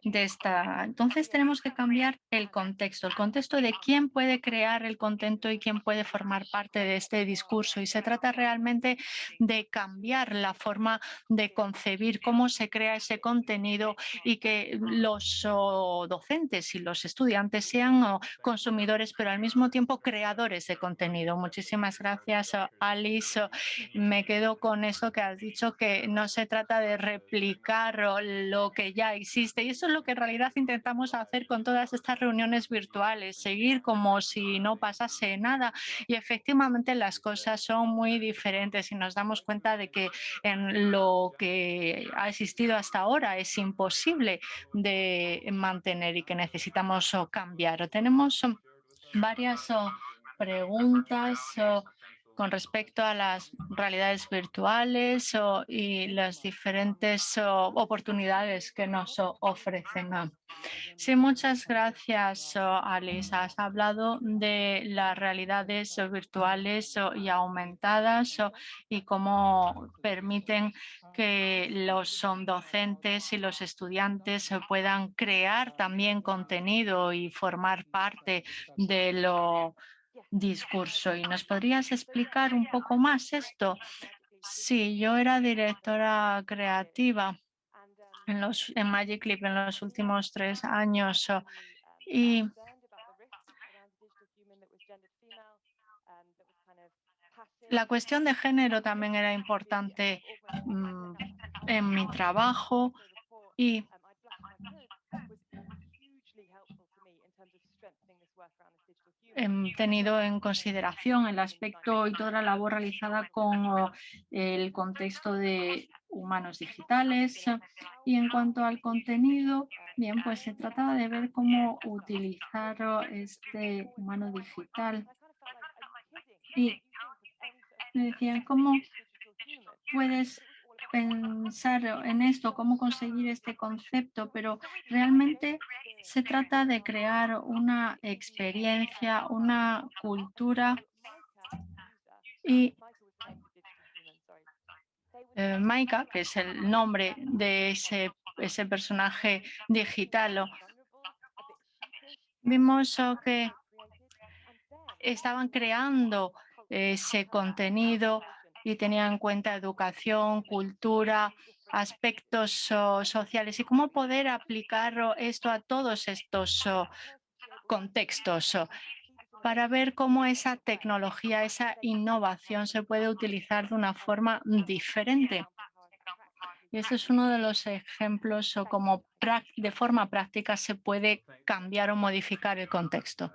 de esta. Entonces tenemos que cambiar el contexto de quién puede crear el contenido y quién puede formar parte de este discurso. Y se trata realmente de cambiar la forma de concebir cómo se crea ese contenido y que los docentes y los estudiantes sean consumidores, pero al mismo tiempo creadores de contenido. Muchísimas gracias, Alice. Me quedo con eso que has dicho, que no se trata de replicar lo que ya existe. Y eso es lo que en realidad intentamos hacer con todas estas reuniones virtuales, seguir como si no pasase nada. Y efectivamente las cosas son muy diferentes y nos damos cuenta de que en lo que ha existido hasta ahora es imposible de mantener y que necesitamos cambiar. Tenemos varias preguntas con respecto a las realidades virtuales y las diferentes oportunidades que nos ofrecen. Sí, muchas gracias, Alice. Has hablado de las realidades virtuales y aumentadas y cómo permiten que los docentes y los estudiantes puedan crear también contenido y formar parte de lo discurso. ¿Y nos podrías explicar un poco más esto? Sí, yo era directora creativa en Magic Leap en los últimos 3 años y la cuestión de género también era importante en mi trabajo y tenido en consideración el aspecto y toda la labor realizada con el contexto de humanos digitales. Y en cuanto al contenido, bien, pues se trataba de ver cómo utilizar este humano digital. Y me decían, ¿cómo puedes pensar en esto, cómo conseguir este concepto? Pero realmente se trata de crear una experiencia, una cultura. Y Maika, que es el nombre de ese personaje digital, vimos que estaban creando ese contenido y tenían en cuenta educación, cultura, aspectos sociales y cómo poder aplicar esto a todos estos contextos para ver cómo esa tecnología, esa innovación se puede utilizar de una forma diferente. Y este es uno de los ejemplos o cómo de forma práctica se puede cambiar o modificar el contexto.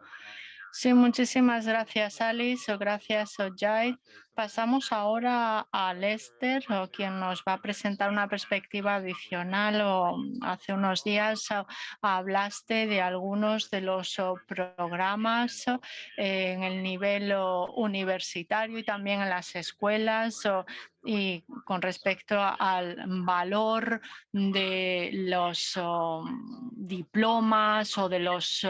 Sí, muchísimas gracias, Alice, o gracias, Jai. Pasamos ahora a Lester, quien nos va a presentar una perspectiva adicional. Hace unos días hablaste de algunos de los programas en el nivel universitario y también en las escuelas y con respecto al valor de los diplomas o de los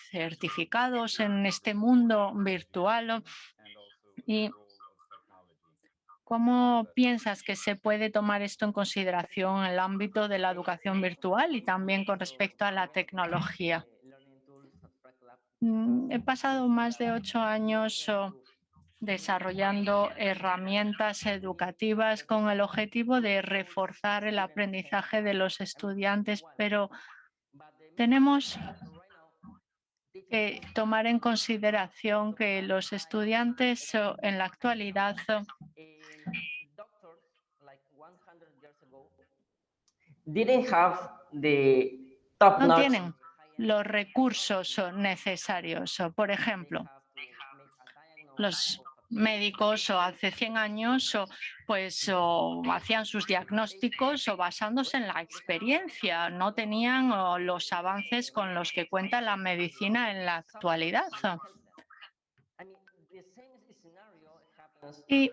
certificados en este mundo virtual. ¿Y cómo piensas que se puede tomar esto en consideración en el ámbito de la educación virtual y también con respecto a la tecnología? He pasado más de 8 años desarrollando herramientas educativas con el objetivo de reforzar el aprendizaje de los estudiantes, pero tenemos que tomar en consideración que los estudiantes en la actualidad didn't have the top no notch. tienen los recursos necesarios. Por ejemplo, los médicos hace 100 años pues hacían sus diagnósticos basándose en la experiencia, no tenían los avances con los que cuenta la medicina en la actualidad. Y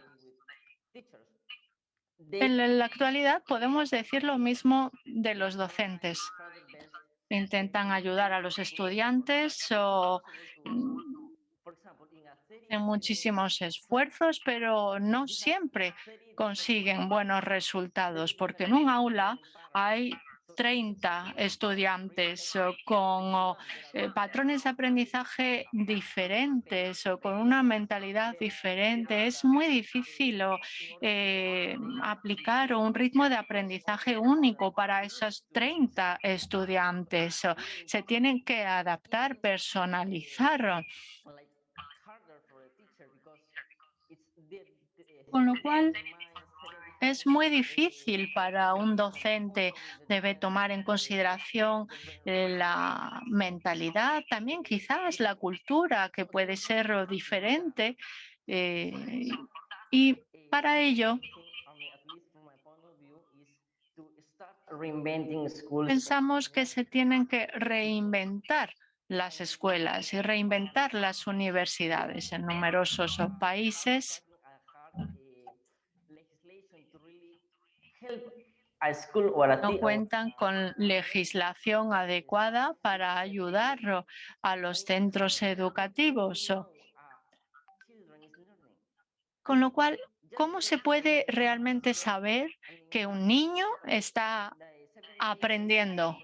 en la actualidad podemos decir lo mismo de los docentes. Intentan ayudar a los estudiantes en muchísimos esfuerzos, pero no siempre consiguen buenos resultados, porque en un aula hay 30 estudiantes con patrones de aprendizaje diferentes o con una mentalidad diferente. Es muy difícil aplicar un ritmo de aprendizaje único para esos 30 estudiantes. Se tienen que adaptar, personalizar. Con lo cual, es muy difícil para un docente, debe tomar en consideración la mentalidad, también quizás la cultura, que puede ser diferente. Y para ello, pensamos que se tienen que reinventar las escuelas y reinventar las universidades en numerosos países. No cuentan con legislación adecuada para ayudar a los centros educativos. Con lo cual, ¿cómo se puede realmente saber que un niño está aprendiendo?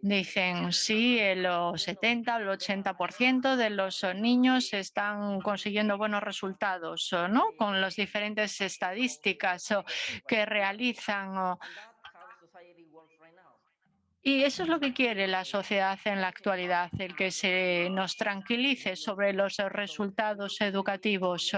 Dicen, sí, el 70 o el 80% de los niños están consiguiendo buenos resultados, ¿no? Con las diferentes estadísticas que realizan. Y eso es lo que quiere la sociedad en la actualidad, el que se nos tranquilice sobre los resultados educativos.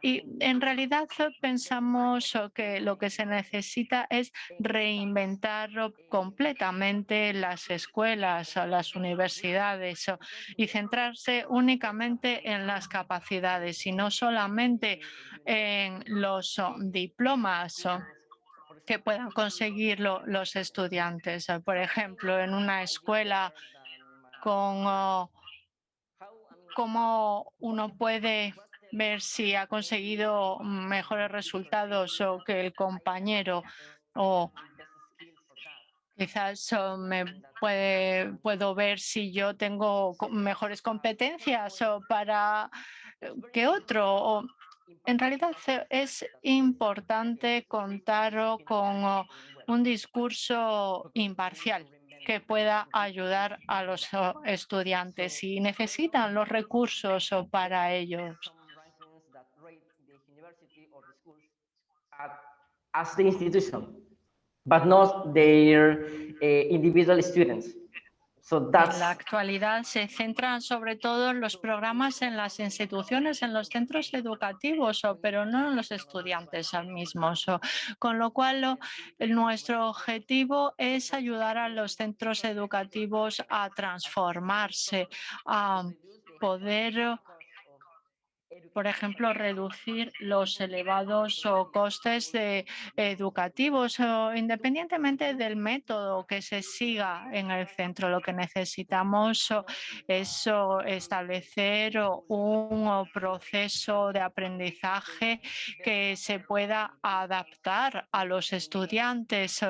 Y en realidad pensamos que lo que se necesita es reinventar completamente las escuelas, las universidades y centrarse únicamente en las capacidades y no solamente en los diplomas que puedan conseguir los estudiantes. Por ejemplo, en una escuela con cómo uno puede ver si ha conseguido mejores resultados o que el compañero, o quizás puedo ver si yo tengo mejores competencias o para que otro. En realidad es importante contar con un discurso imparcial que pueda ayudar a los estudiantes y necesitan los recursos para ellos. As the institution, but not their individual students. En la actualidad se centran sobre todo en los programas en las instituciones, en los centros educativos, pero no en los estudiantes mismos. Con lo cual, nuestro objetivo es ayudar a los centros educativos a transformarse, a poder, por ejemplo, reducir los elevados costes educativos, independientemente del método que se siga en el centro. Lo que necesitamos es establecer un proceso de aprendizaje que se pueda adaptar a los estudiantes.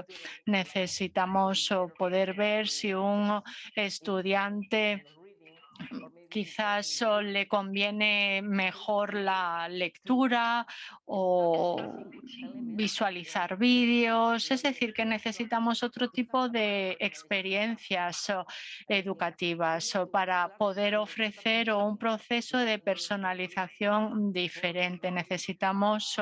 Necesitamos poder ver si un estudiante quizás le conviene mejor la lectura o visualizar vídeos. Es decir, que necesitamos otro tipo de experiencias educativas para poder ofrecer un proceso de personalización diferente. Necesitamos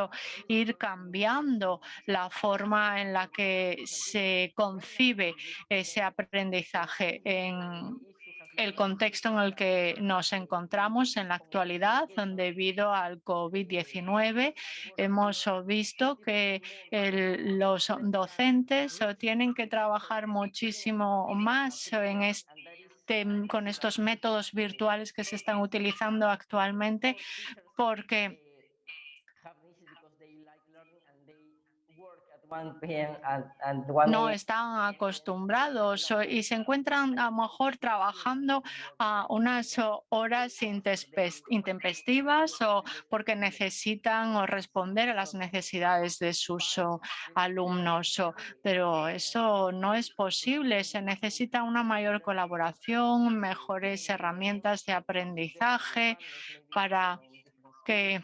ir cambiando la forma en la que se concibe ese aprendizaje en el contexto en el que nos encontramos en la actualidad. Debido al COVID-19, hemos visto que los docentes tienen que trabajar muchísimo más con estos métodos virtuales que se están utilizando actualmente, porque no están acostumbrados y se encuentran a lo mejor trabajando a unas horas intempestivas o porque necesitan responder a las necesidades de sus alumnos. Pero eso no es posible. Se necesita una mayor colaboración, mejores herramientas de aprendizaje para que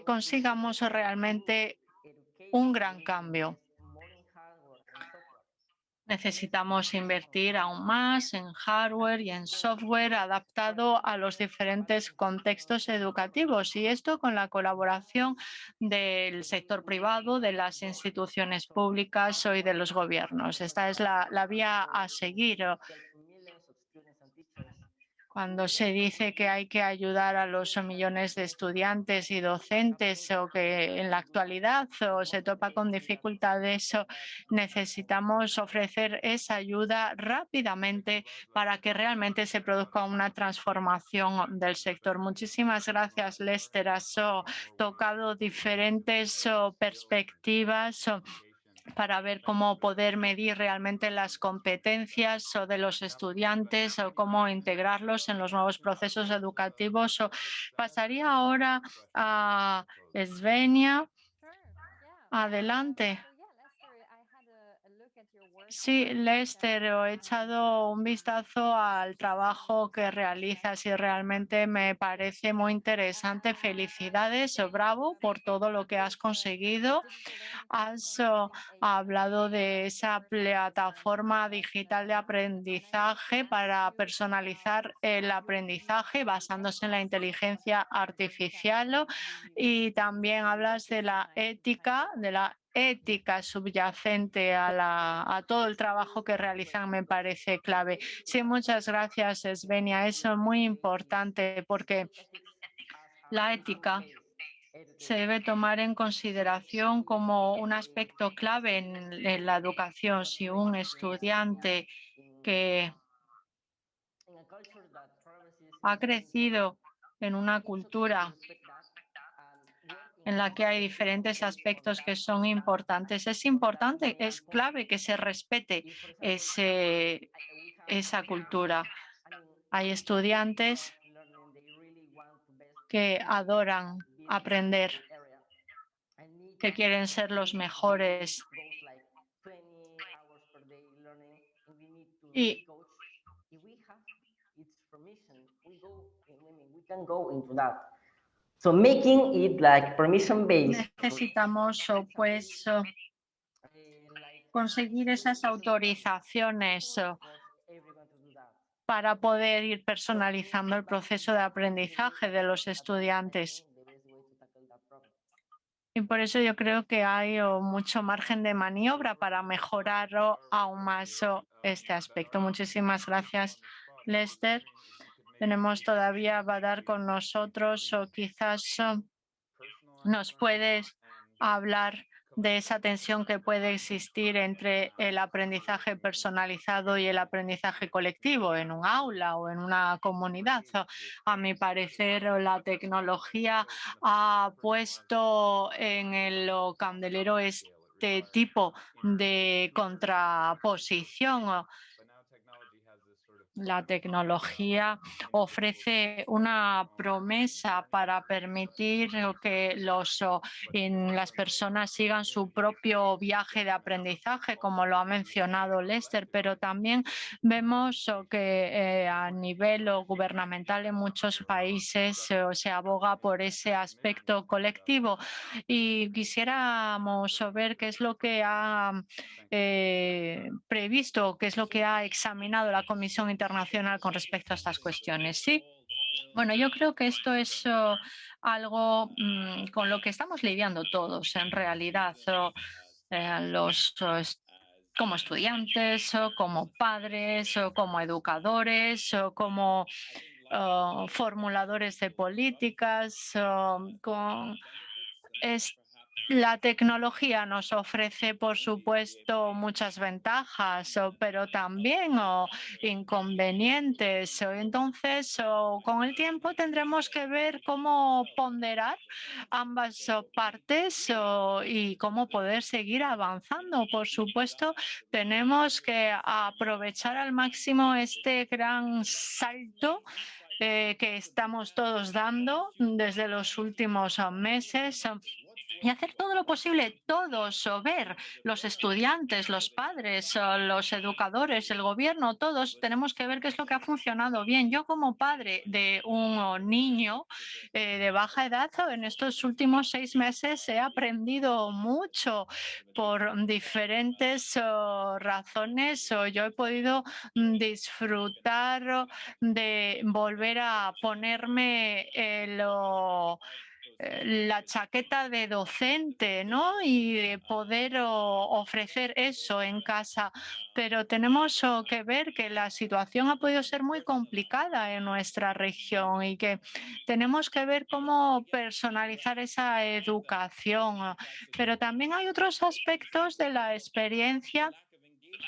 consigamos realmente un gran cambio. Necesitamos invertir aún más en hardware y en software adaptado a los diferentes contextos educativos, y esto con la colaboración del sector privado, de las instituciones públicas y de los gobiernos. Esta es la vía a seguir. Cuando se dice que hay que ayudar a los millones de estudiantes y docentes o que en la actualidad se topa con dificultades, necesitamos ofrecer esa ayuda rápidamente para que realmente se produzca una transformación del sector. Muchísimas gracias, Lester. Has tocado diferentes perspectivas para ver cómo poder medir realmente las competencias de los estudiantes o cómo integrarlos en los nuevos procesos educativos. Pasaría ahora a Esvenia. Adelante. Sí, Lester, he echado un vistazo al trabajo que realizas y realmente me parece muy interesante. Felicidades, bravo por todo lo que has conseguido. Has hablado de esa plataforma digital de aprendizaje para personalizar el aprendizaje basándose en la inteligencia artificial, y también hablas de la ética, de la ética subyacente a todo el trabajo que realizan me parece clave. Sí, muchas gracias, Svenja. Eso es muy importante porque la ética se debe tomar en consideración como un aspecto clave en la educación. Si un estudiante que ha crecido en una cultura en la que hay diferentes aspectos que son importantes, es importante, es clave que se respete esa cultura. Hay estudiantes que adoran aprender, que quieren ser los mejores. Y So making it like permission based. necesitamos pues conseguir esas autorizaciones para poder ir personalizando el proceso de aprendizaje de los estudiantes. Y por eso yo creo que hay mucho margen de maniobra para mejorar aún más este aspecto. Muchísimas gracias, Lester. Tenemos todavía a Badar con nosotros o quizás nos puedes hablar de esa tensión que puede existir entre el aprendizaje personalizado y el aprendizaje colectivo en un aula o en una comunidad. A mi parecer, la tecnología ha puesto en el candelero este tipo de contraposición. La tecnología ofrece una promesa para permitir que las personas sigan su propio viaje de aprendizaje, como lo ha mencionado Lester, pero también vemos que a nivel gubernamental en muchos países se aboga por ese aspecto colectivo y quisiéramos ver qué es lo que ha previsto, qué es lo que ha examinado la Comisión Internacional con respecto a estas cuestiones. Sí. Bueno, yo creo que esto es algo con lo que estamos lidiando todos en realidad, como estudiantes, como padres, como educadores, como formuladores de políticas. La tecnología nos ofrece, por supuesto, muchas ventajas, pero también inconvenientes. Entonces, con el tiempo tendremos que ver cómo ponderar ambas partes y cómo poder seguir avanzando. Por supuesto, tenemos que aprovechar al máximo este gran salto que estamos todos dando desde los últimos meses. Y hacer todo lo posible, todos, o ver los estudiantes, los padres, los educadores, el gobierno, todos tenemos que ver qué es lo que ha funcionado bien. Yo como padre de un niño de baja edad, en estos últimos 6 meses he aprendido mucho por diferentes razones. Yo he podido disfrutar de volver a ponerme la chaqueta de docente, ¿no? Y de poder ofrecer eso en casa. Pero tenemos que ver que la situación ha podido ser muy complicada en nuestra región y que tenemos que ver cómo personalizar esa educación. Pero también hay otros aspectos de la experiencia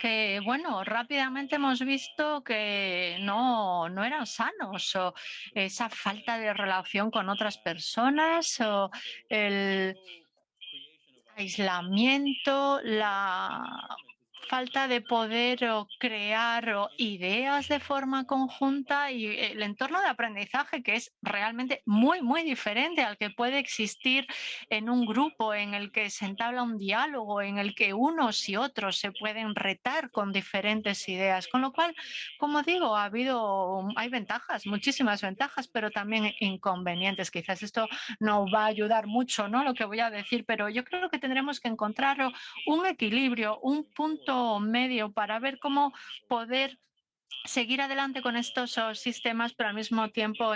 que, bueno, rápidamente hemos visto que no eran sanos, o esa falta de relación con otras personas, o el aislamiento, la falta de poder crear ideas de forma conjunta y el entorno de aprendizaje que es realmente muy, muy diferente al que puede existir en un grupo en el que se entabla un diálogo, en el que unos y otros se pueden retar con diferentes ideas. Con lo cual, como digo, hay ventajas, muchísimas ventajas, pero también inconvenientes. Quizás esto no va a ayudar mucho, ¿no? Lo que voy a decir, pero yo creo que tendremos que encontrar un equilibrio, un punto medio para ver cómo poder seguir adelante con estos sistemas, pero al mismo tiempo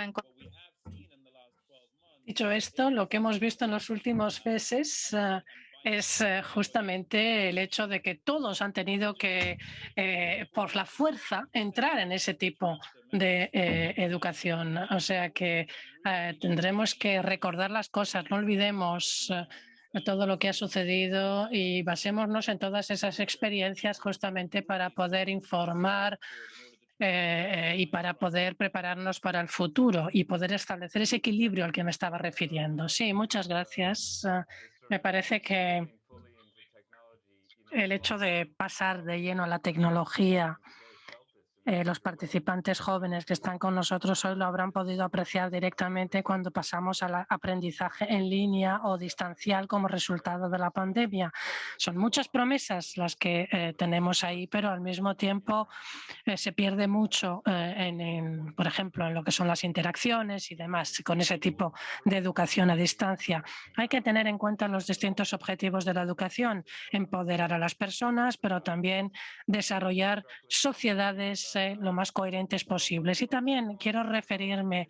Dicho esto, lo que hemos visto en los últimos meses es justamente el hecho de que todos han tenido que, por la fuerza, entrar en ese tipo de educación. O sea que tendremos que recordar las cosas, no olvidemos todo lo que ha sucedido y basémonos en todas esas experiencias justamente para poder informar y para poder prepararnos para el futuro y poder establecer ese equilibrio al que me estaba refiriendo. Sí, muchas gracias. Me parece que el hecho de pasar de lleno a la tecnología, los participantes jóvenes que están con nosotros hoy lo habrán podido apreciar directamente cuando pasamos al aprendizaje en línea o distancial como resultado de la pandemia. Son muchas promesas las que tenemos ahí, pero al mismo tiempo se pierde mucho, por ejemplo, en lo que son las interacciones y demás, con ese tipo de educación a distancia. Hay que tener en cuenta los distintos objetivos de la educación, empoderar a las personas, pero también desarrollar sociedades lo más coherentes posibles. Y también quiero referirme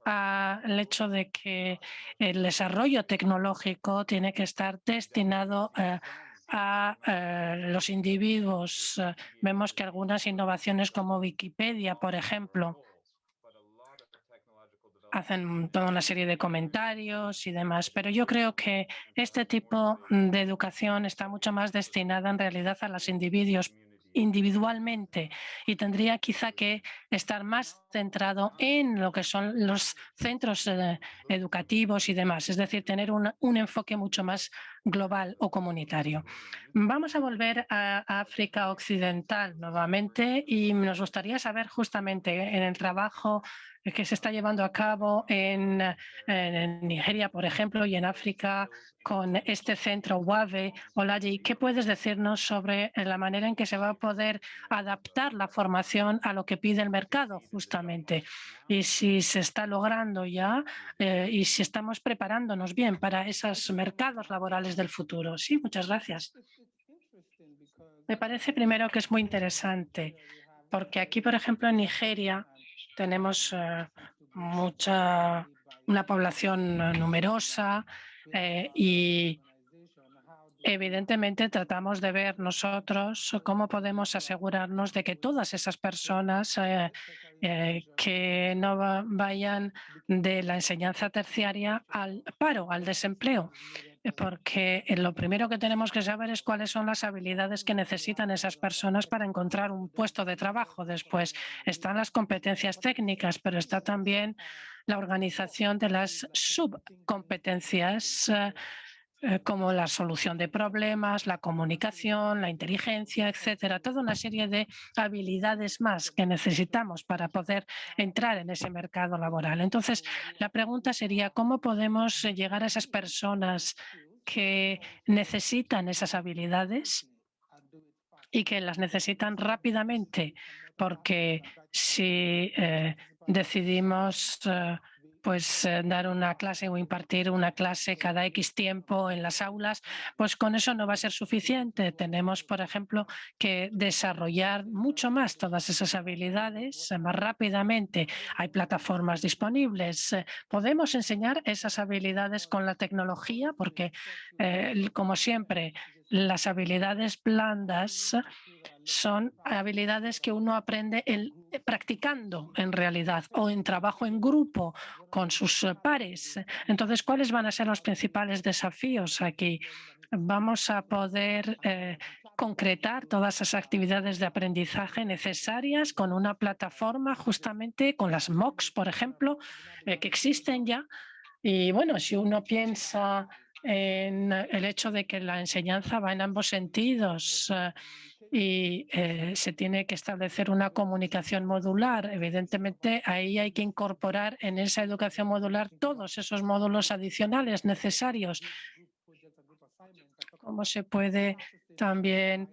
al hecho de que el desarrollo tecnológico tiene que estar destinado a los individuos. Vemos que algunas innovaciones como Wikipedia, por ejemplo, hacen toda una serie de comentarios y demás, pero yo creo que este tipo de educación está mucho más destinada en realidad a los individuos individualmente y tendría quizá que estar más centrado en lo que son los centros educativos y demás, es decir, tener un enfoque mucho más global o comunitario. Vamos a volver a África Occidental nuevamente y nos gustaría saber justamente en el trabajo que se está llevando a cabo en Nigeria, por ejemplo, y en África con este centro WAVE. Olaji, ¿qué puedes decirnos sobre la manera en que se va a poder adaptar la formación a lo que pide el mercado justamente? Y si se está logrando ya y si estamos preparándonos bien para esos mercados laborales del futuro. Sí, muchas gracias. Me parece primero que es muy interesante, porque aquí, por ejemplo, en Nigeria tenemos una población numerosa y evidentemente tratamos de ver nosotros cómo podemos asegurarnos de que todas esas personas que no vayan de la enseñanza terciaria al paro, al desempleo, porque lo primero que tenemos que saber es cuáles son las habilidades que necesitan esas personas para encontrar un puesto de trabajo. Después están las competencias técnicas, pero está también la organización de las subcompetencias como la solución de problemas, la comunicación, la inteligencia, etcétera. Toda una serie de habilidades más que necesitamos para poder entrar en ese mercado laboral. Entonces, la pregunta sería, ¿cómo podemos llegar a esas personas que necesitan esas habilidades y que las necesitan rápidamente? Porque si decidimos dar una clase o impartir una clase cada X tiempo en las aulas, pues con eso no va a ser suficiente. Tenemos, por ejemplo, que desarrollar mucho más todas esas habilidades más rápidamente. Hay plataformas disponibles. Podemos enseñar esas habilidades con la tecnología porque, como siempre, las habilidades blandas son habilidades que uno aprende practicando en realidad o en trabajo en grupo con sus pares. Entonces, ¿cuáles van a ser los principales desafíos aquí? Vamos a poder concretar todas esas actividades de aprendizaje necesarias con una plataforma, justamente con las MOOCs, por ejemplo, que existen ya. Y bueno, si uno piensa en el hecho de que la enseñanza va en ambos sentidos y se tiene que establecer una comunicación modular. Evidentemente, ahí hay que incorporar en esa educación modular todos esos módulos adicionales necesarios. ¿Cómo se puede también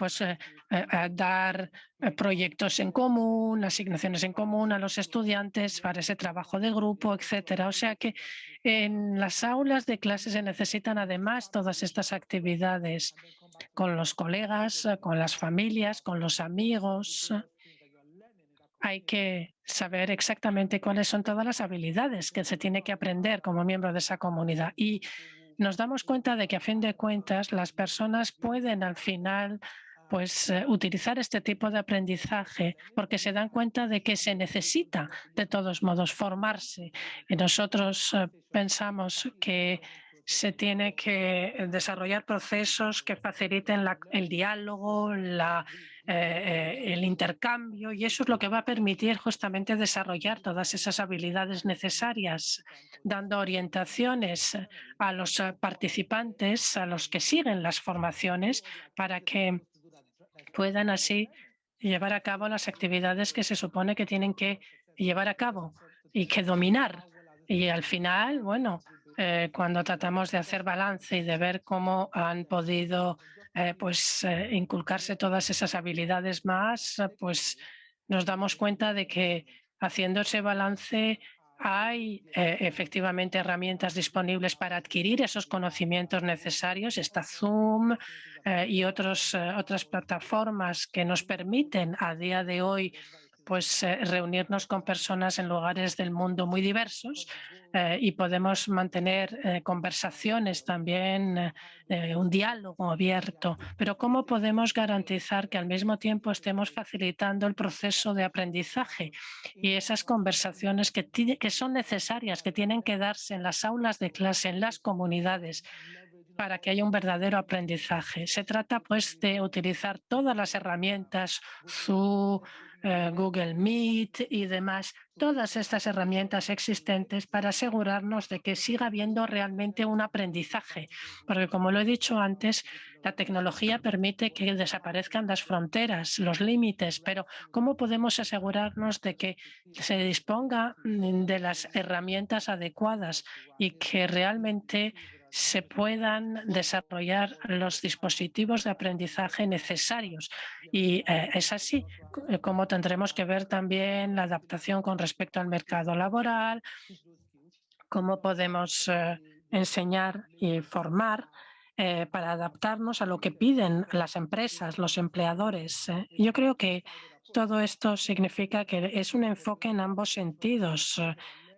dar proyectos en común, asignaciones en común a los estudiantes para ese trabajo de grupo, etcétera? O sea que en las aulas de clase se necesitan además todas estas actividades con los colegas, con las familias, con los amigos. Hay que saber exactamente cuáles son todas las habilidades que se tiene que aprender como miembro de esa comunidad. Y nos damos cuenta de que a fin de cuentas las personas pueden al final utilizar este tipo de aprendizaje porque se dan cuenta de que se necesita de todos modos formarse. Y nosotros pensamos que se tiene que desarrollar procesos que faciliten el diálogo, el intercambio, y eso es lo que va a permitir justamente desarrollar todas esas habilidades necesarias, dando orientaciones a los participantes, a los que siguen las formaciones, para que puedan así llevar a cabo las actividades que se supone que tienen que llevar a cabo y que dominar. Y al final, bueno, cuando tratamos de hacer balance y de ver cómo han podido inculcarse todas esas habilidades más, pues nos damos cuenta de que haciendo ese balance hay efectivamente herramientas disponibles para adquirir esos conocimientos necesarios. Está Zoom y otras plataformas que nos permiten a día de hoy reunirnos con personas en lugares del mundo muy diversos y podemos mantener conversaciones también, un diálogo abierto. Pero ¿cómo podemos garantizar que al mismo tiempo estemos facilitando el proceso de aprendizaje y esas conversaciones que son necesarias, que tienen que darse en las aulas de clase, en las comunidades, para que haya un verdadero aprendizaje? Se trata de utilizar todas las herramientas, Zoom, Google Meet y demás, todas estas herramientas existentes para asegurarnos de que siga habiendo realmente un aprendizaje. Porque, como lo he dicho antes, la tecnología permite que desaparezcan las fronteras, los límites, pero ¿cómo podemos asegurarnos de que se disponga de las herramientas adecuadas y que realmente se puedan desarrollar los dispositivos de aprendizaje necesarios? Y es así como tendremos que ver también la adaptación con respecto al mercado laboral, cómo podemos enseñar y formar para adaptarnos a lo que piden las empresas, los empleadores. Yo creo que todo esto significa que es un enfoque en ambos sentidos,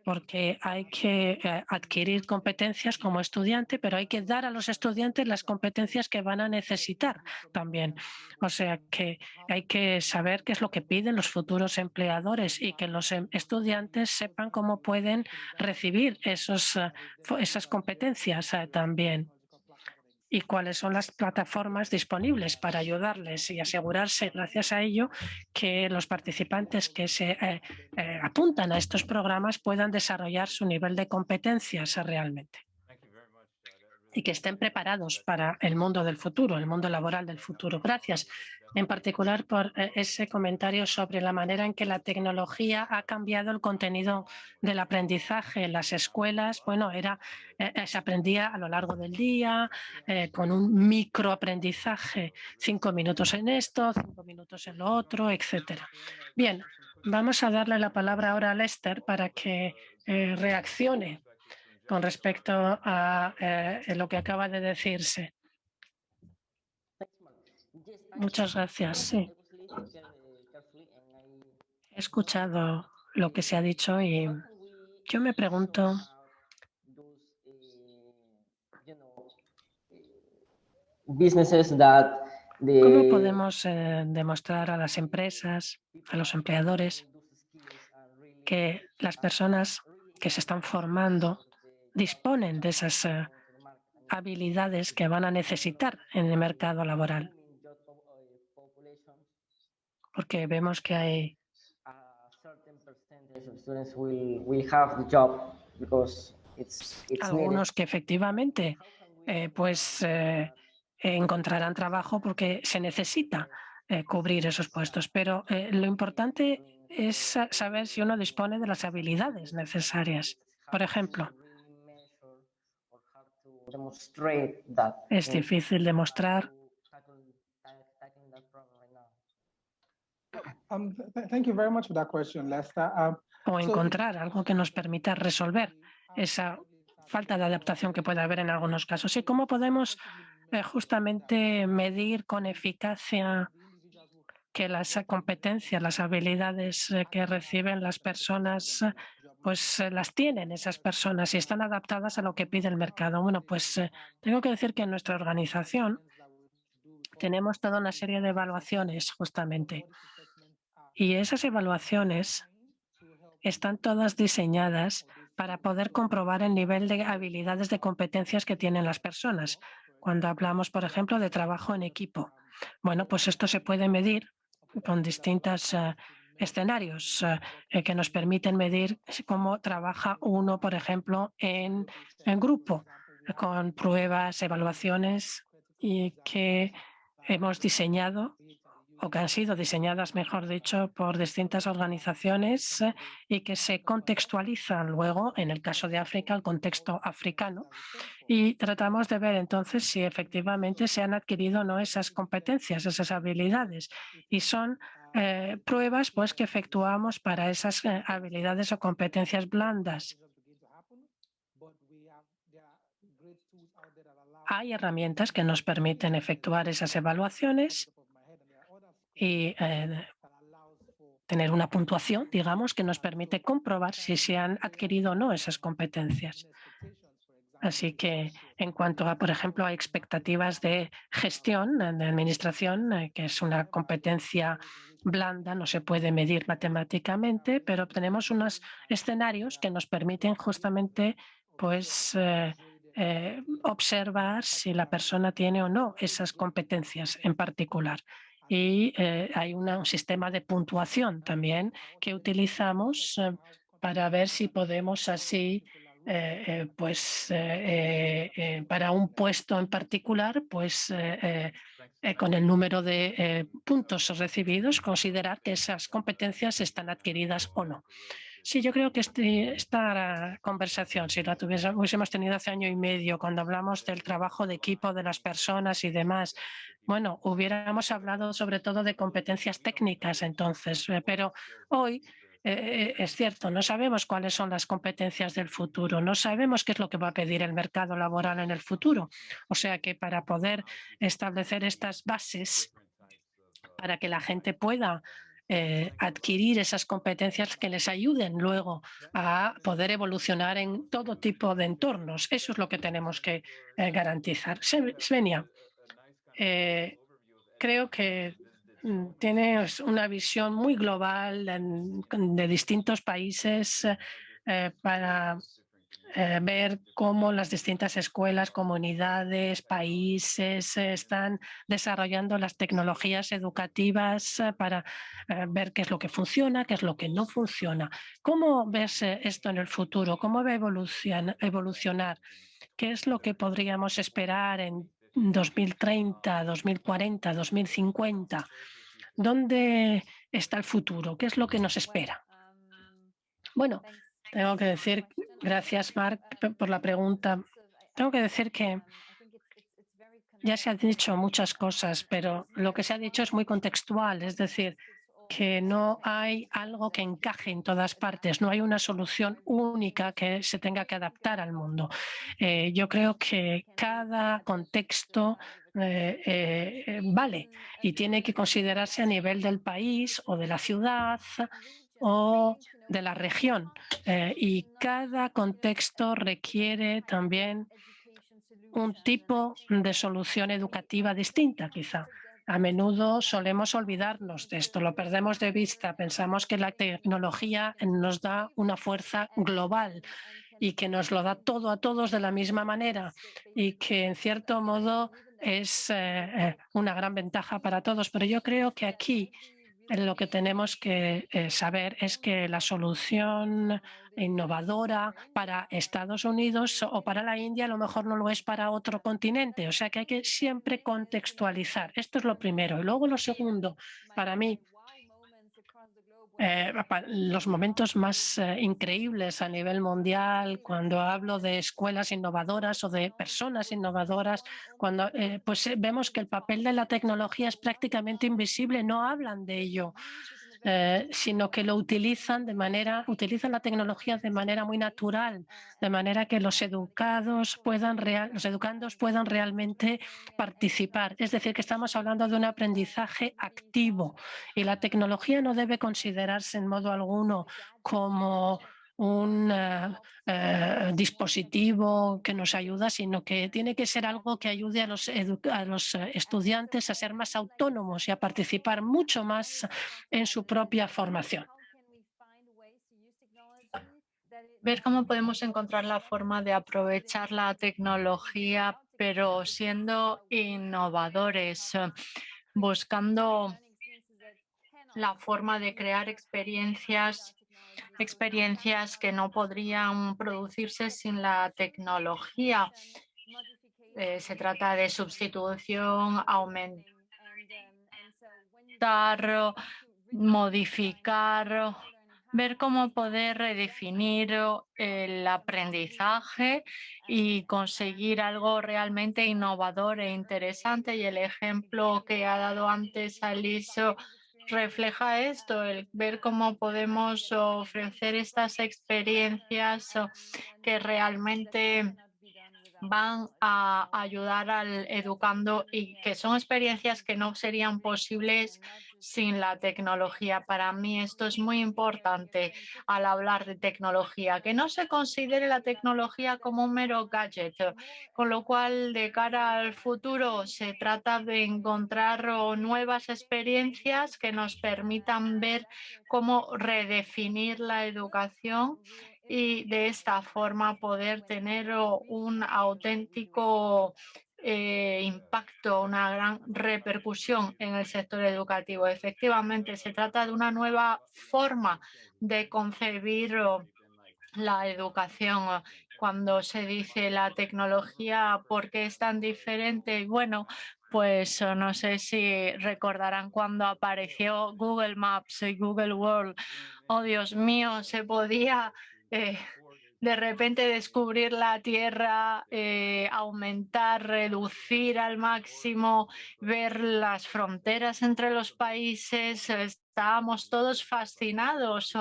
porque hay que adquirir competencias como estudiante, pero hay que dar a los estudiantes las competencias que van a necesitar también. O sea que hay que saber qué es lo que piden los futuros empleadores y que los estudiantes sepan cómo pueden recibir esas competencias también, y cuáles son las plataformas disponibles para ayudarles y asegurarse, gracias a ello, que los participantes que se apuntan a estos programas puedan desarrollar su nivel de competencias realmente y que estén preparados para el mundo del futuro, el mundo laboral del futuro. Gracias, en particular, por ese comentario sobre la manera en que la tecnología ha cambiado el contenido del aprendizaje en las escuelas. Bueno, se aprendía a lo largo del día con un microaprendizaje, 5 minutos en esto, 5 minutos en lo otro, etcétera. Bien, vamos a darle la palabra ahora a Lester para que reaccione con respecto a lo que acaba de decirse. Muchas gracias. Sí. He escuchado lo que se ha dicho y yo me pregunto ¿cómo podemos demostrar a las empresas, a los empleadores, que las personas que se están formando disponen de esas habilidades que van a necesitar en el mercado laboral? Porque vemos que hay algunos que efectivamente encontrarán trabajo porque se necesita cubrir esos puestos. Pero lo importante es saber si uno dispone de las habilidades necesarias. Por ejemplo, es difícil demostrar. Thank you very much for that question, Lester. O encontrar algo que nos permita resolver esa falta de adaptación que puede haber en algunos casos. ¿Y cómo podemos justamente medir con eficacia que las competencias, las habilidades que reciben las personas pues las tienen esas personas y están adaptadas a lo que pide el mercado. Bueno, pues tengo que decir que en nuestra organización tenemos toda una serie de evaluaciones justamente, y esas evaluaciones están todas diseñadas para poder comprobar el nivel de habilidades, de competencias que tienen las personas. Cuando hablamos, por ejemplo, de trabajo en equipo, bueno, pues esto se puede medir con distintos escenarios que nos permiten medir cómo trabaja uno, por ejemplo, en grupo, con pruebas, evaluaciones y que hemos diseñado o que han sido diseñadas, mejor dicho, por distintas organizaciones y que se contextualizan luego, en el caso de África, el contexto africano. Y tratamos de ver entonces si efectivamente se han adquirido o no esas competencias, esas habilidades. Y son pruebas pues, que efectuamos para esas habilidades o competencias blandas. Hay herramientas que nos permiten efectuar esas evaluaciones y tener una puntuación, digamos, que nos permite comprobar si se han adquirido o no esas competencias. Así que en cuanto a, por ejemplo, a expectativas de gestión, de administración, que es una competencia blanda, no se puede medir matemáticamente, pero tenemos unos escenarios que nos permiten justamente pues, observar si la persona tiene o no esas competencias en particular. Y hay un sistema de puntuación también que utilizamos para ver si podemos así para un puesto en particular, pues con el número de puntos recibidos, considerar que esas competencias están adquiridas o no. Sí, yo creo que esta conversación, si la hubiésemos tenido hace año y medio, cuando hablamos del trabajo de equipo de las personas y demás, bueno, hubiéramos hablado sobre todo de competencias técnicas entonces, pero hoy es cierto, no sabemos cuáles son las competencias del futuro, no sabemos qué es lo que va a pedir el mercado laboral en el futuro. O sea que para poder establecer estas bases para que la gente pueda adquirir esas competencias que les ayuden luego a poder evolucionar en todo tipo de entornos. Eso es lo que tenemos que garantizar. Svenja, creo que tienes una visión muy global de distintos países para ver cómo las distintas escuelas, comunidades, países están desarrollando las tecnologías educativas para ver qué es lo que funciona, qué es lo que no funciona. ¿Cómo ves esto en el futuro? ¿Cómo va a evolucionar? ¿Qué es lo que podríamos esperar en 2030, 2040, 2050? ¿Dónde está el futuro? ¿Qué es lo que nos espera? Bueno, tengo que decir, gracias Marc por la pregunta. Tengo que decir que ya se han dicho muchas cosas, pero lo que se ha dicho es muy contextual, es decir, que no hay algo que encaje en todas partes, no hay una solución única que se tenga que adaptar al mundo. Yo creo que cada contexto vale y tiene que considerarse a nivel del país o de la ciudad o de la región. Y cada contexto requiere también un tipo de solución educativa distinta, quizá. A menudo solemos olvidarnos de esto, lo perdemos de vista. Pensamos que la tecnología nos da una fuerza global y que nos lo da todo a todos de la misma manera y que, en cierto modo, es una gran ventaja para todos. Pero yo creo que aquí lo que tenemos que saber es que la solución innovadora para Estados Unidos o para la India a lo mejor no lo es para otro continente. O sea que hay que siempre contextualizar. Esto es lo primero. Y luego lo segundo, para mí, los momentos más increíbles a nivel mundial, cuando hablo de escuelas innovadoras o de personas innovadoras, cuando vemos que el papel de la tecnología es prácticamente invisible, no hablan de ello. Sino que utilizan la tecnología de manera muy natural, de manera que los educandos puedan realmente participar. Es decir, que estamos hablando de un aprendizaje activo y la tecnología no debe considerarse en modo alguno como un dispositivo que nos ayuda, sino que tiene que ser algo que ayude a los estudiantes a ser más autónomos y a participar mucho más en su propia formación. Ver cómo podemos encontrar la forma de aprovechar la tecnología, pero siendo innovadores, buscando la forma de crear experiencias que no podrían producirse sin la tecnología. Se trata de sustitución, aumentar, modificar, ver cómo poder redefinir el aprendizaje y conseguir algo realmente innovador e interesante. Y el ejemplo que ha dado antes Alice refleja esto, el ver cómo podemos ofrecer estas experiencias que realmente van a ayudar al educando y que son experiencias que no serían posibles sin la tecnología. Para mí esto es muy importante al hablar de tecnología, que no se considere la tecnología como un mero gadget, con lo cual de cara al futuro se trata de encontrar nuevas experiencias que nos permitan ver cómo redefinir la educación y de esta forma poder tener un auténtico impacto, una gran repercusión en el sector educativo. Efectivamente, se trata de una nueva forma de concebir la educación. Cuando se dice la tecnología, ¿por qué es tan diferente? Bueno, pues no sé si recordarán cuando apareció Google Maps y Google World. Oh, Dios mío, se podía de repente descubrir la Tierra, aumentar, reducir al máximo, ver las fronteras entre los países. Estábamos todos fascinados.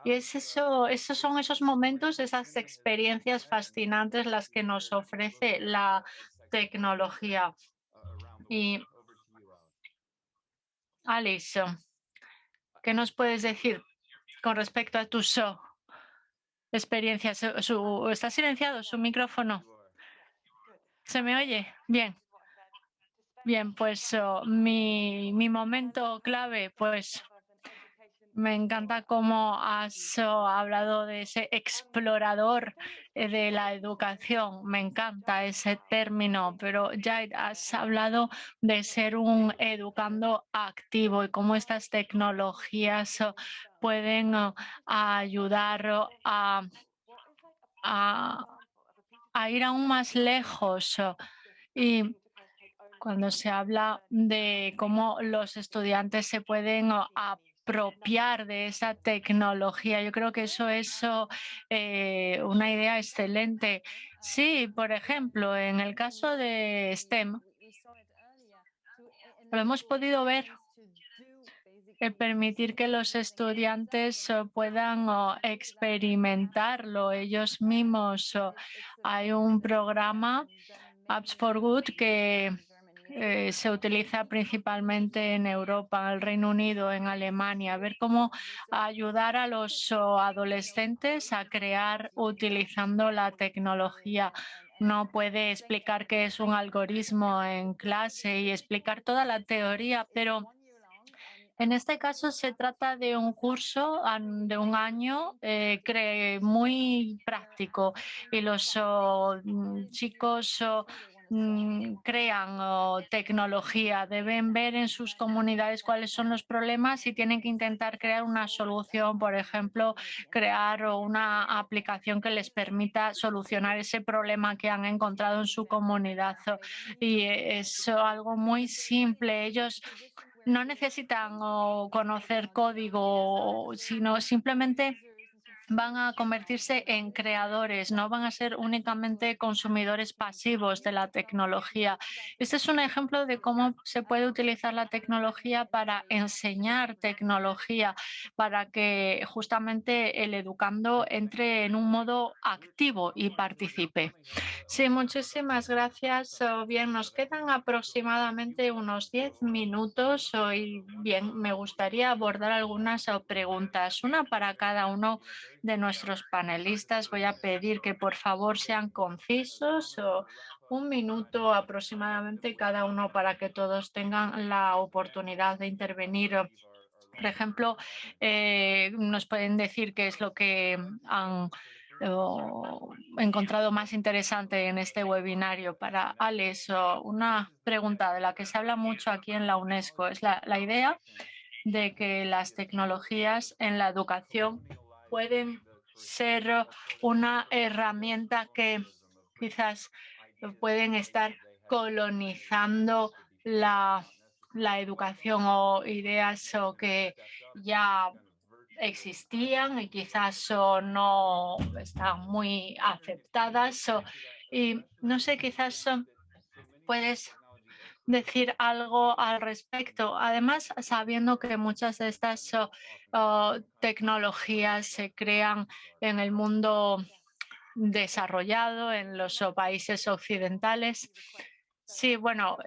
Y es eso, esos son esos momentos, esas experiencias fascinantes las que nos ofrece la tecnología. Y Alice, ¿qué nos puedes decir con respecto a tus experiencias? ¿Está silenciado su micrófono? ¿Se me oye? Bien. Bien, pues mi momento clave, pues me encanta cómo has hablado de ese explorador de la educación. Me encanta ese término, pero ya has hablado de ser un educando activo y cómo estas tecnologías pueden ayudar a ir aún más lejos. Y cuando se habla de cómo los estudiantes se pueden apropiar de esa tecnología, yo creo que eso es una idea excelente. Sí, por ejemplo, en el caso de STEM, lo hemos podido ver. El permitir que los estudiantes puedan experimentarlo ellos mismos. Hay un programa, Apps for Good, que se utiliza principalmente en Europa, en el Reino Unido, en Alemania. Ver cómo ayudar a los adolescentes a crear utilizando la tecnología. No puede explicar qué es un algoritmo en clase y explicar toda la teoría, pero en este caso se trata de un curso de un año muy práctico y los chicos crean tecnología, deben ver en sus comunidades cuáles son los problemas y tienen que intentar crear una solución, por ejemplo, crear una aplicación que les permita solucionar ese problema que han encontrado en su comunidad. Y es algo muy simple. Ellos no necesitan conocer código, sino simplemente van a convertirse en creadores, no van a ser únicamente consumidores pasivos de la tecnología. Este es un ejemplo de cómo se puede utilizar la tecnología para enseñar tecnología, para que justamente el educando entre en un modo activo y participe. Sí, muchísimas gracias. Bien, nos quedan aproximadamente unos 10 minutos. Y bien, me gustaría abordar algunas preguntas, una para cada uno de nuestros panelistas. Voy a pedir que por favor sean concisos, o 1 minuto aproximadamente cada uno para que todos tengan la oportunidad de intervenir. Por ejemplo, nos pueden decir qué es lo que han encontrado más interesante en este webinario. Para Alex, una pregunta de la que se habla mucho aquí en la UNESCO es la idea de que las tecnologías en la educación pueden ser una herramienta que quizás pueden estar colonizando la educación, o ideas que ya existían y quizás no están muy aceptadas. Y no sé, quizás puedes decir algo al respecto. Además, sabiendo que muchas de estas tecnologías se crean en el mundo desarrollado, en los países occidentales. Sí, bueno,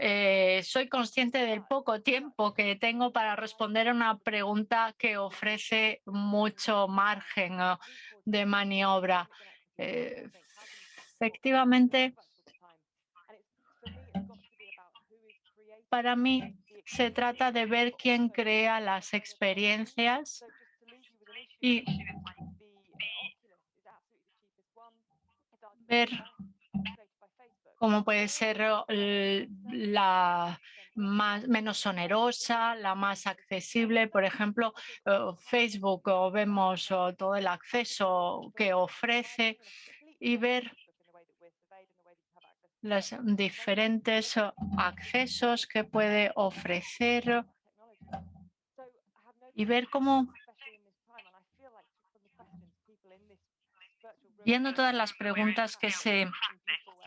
soy consciente del poco tiempo que tengo para responder a una pregunta que ofrece mucho margen de maniobra. Efectivamente, para mí se trata de ver quién crea las experiencias y ver cómo puede ser la menos onerosa, la más accesible. Por ejemplo, Facebook, o vemos todo el acceso que ofrece y ver los diferentes accesos que puede ofrecer y ver cómo, viendo todas las preguntas que se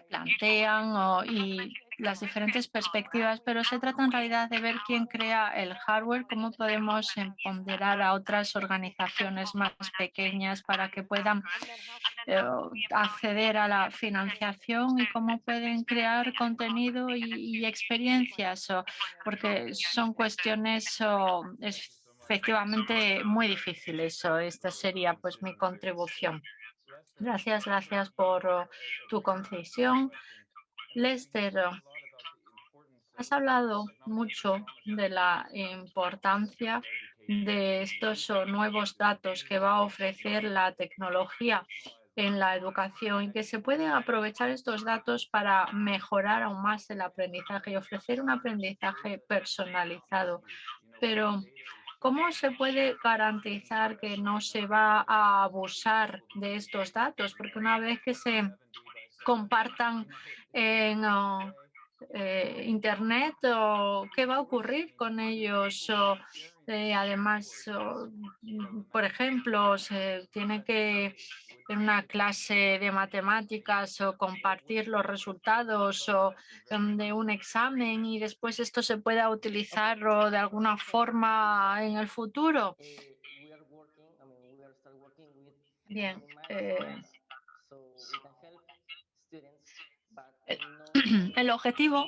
plantean y las diferentes perspectivas, pero se trata en realidad de ver quién crea el hardware, cómo podemos empoderar a otras organizaciones más pequeñas para que puedan acceder a la financiación, y cómo pueden crear contenido y experiencias, porque son cuestiones efectivamente muy difíciles. Esta sería pues mi contribución. Gracias por tu concisión. Lester, has hablado mucho de la importancia de estos nuevos datos que va a ofrecer la tecnología en la educación, y que se pueden aprovechar estos datos para mejorar aún más el aprendizaje y ofrecer un aprendizaje personalizado. Pero ¿cómo se puede garantizar que no se va a abusar de estos datos? Porque una vez que se compartan en Internet, ¿qué va a ocurrir con ellos? Además, por ejemplo, se tiene que en una clase de matemáticas o compartir los resultados de un examen, y después esto se pueda utilizar de alguna forma en el futuro. Bien. El objetivo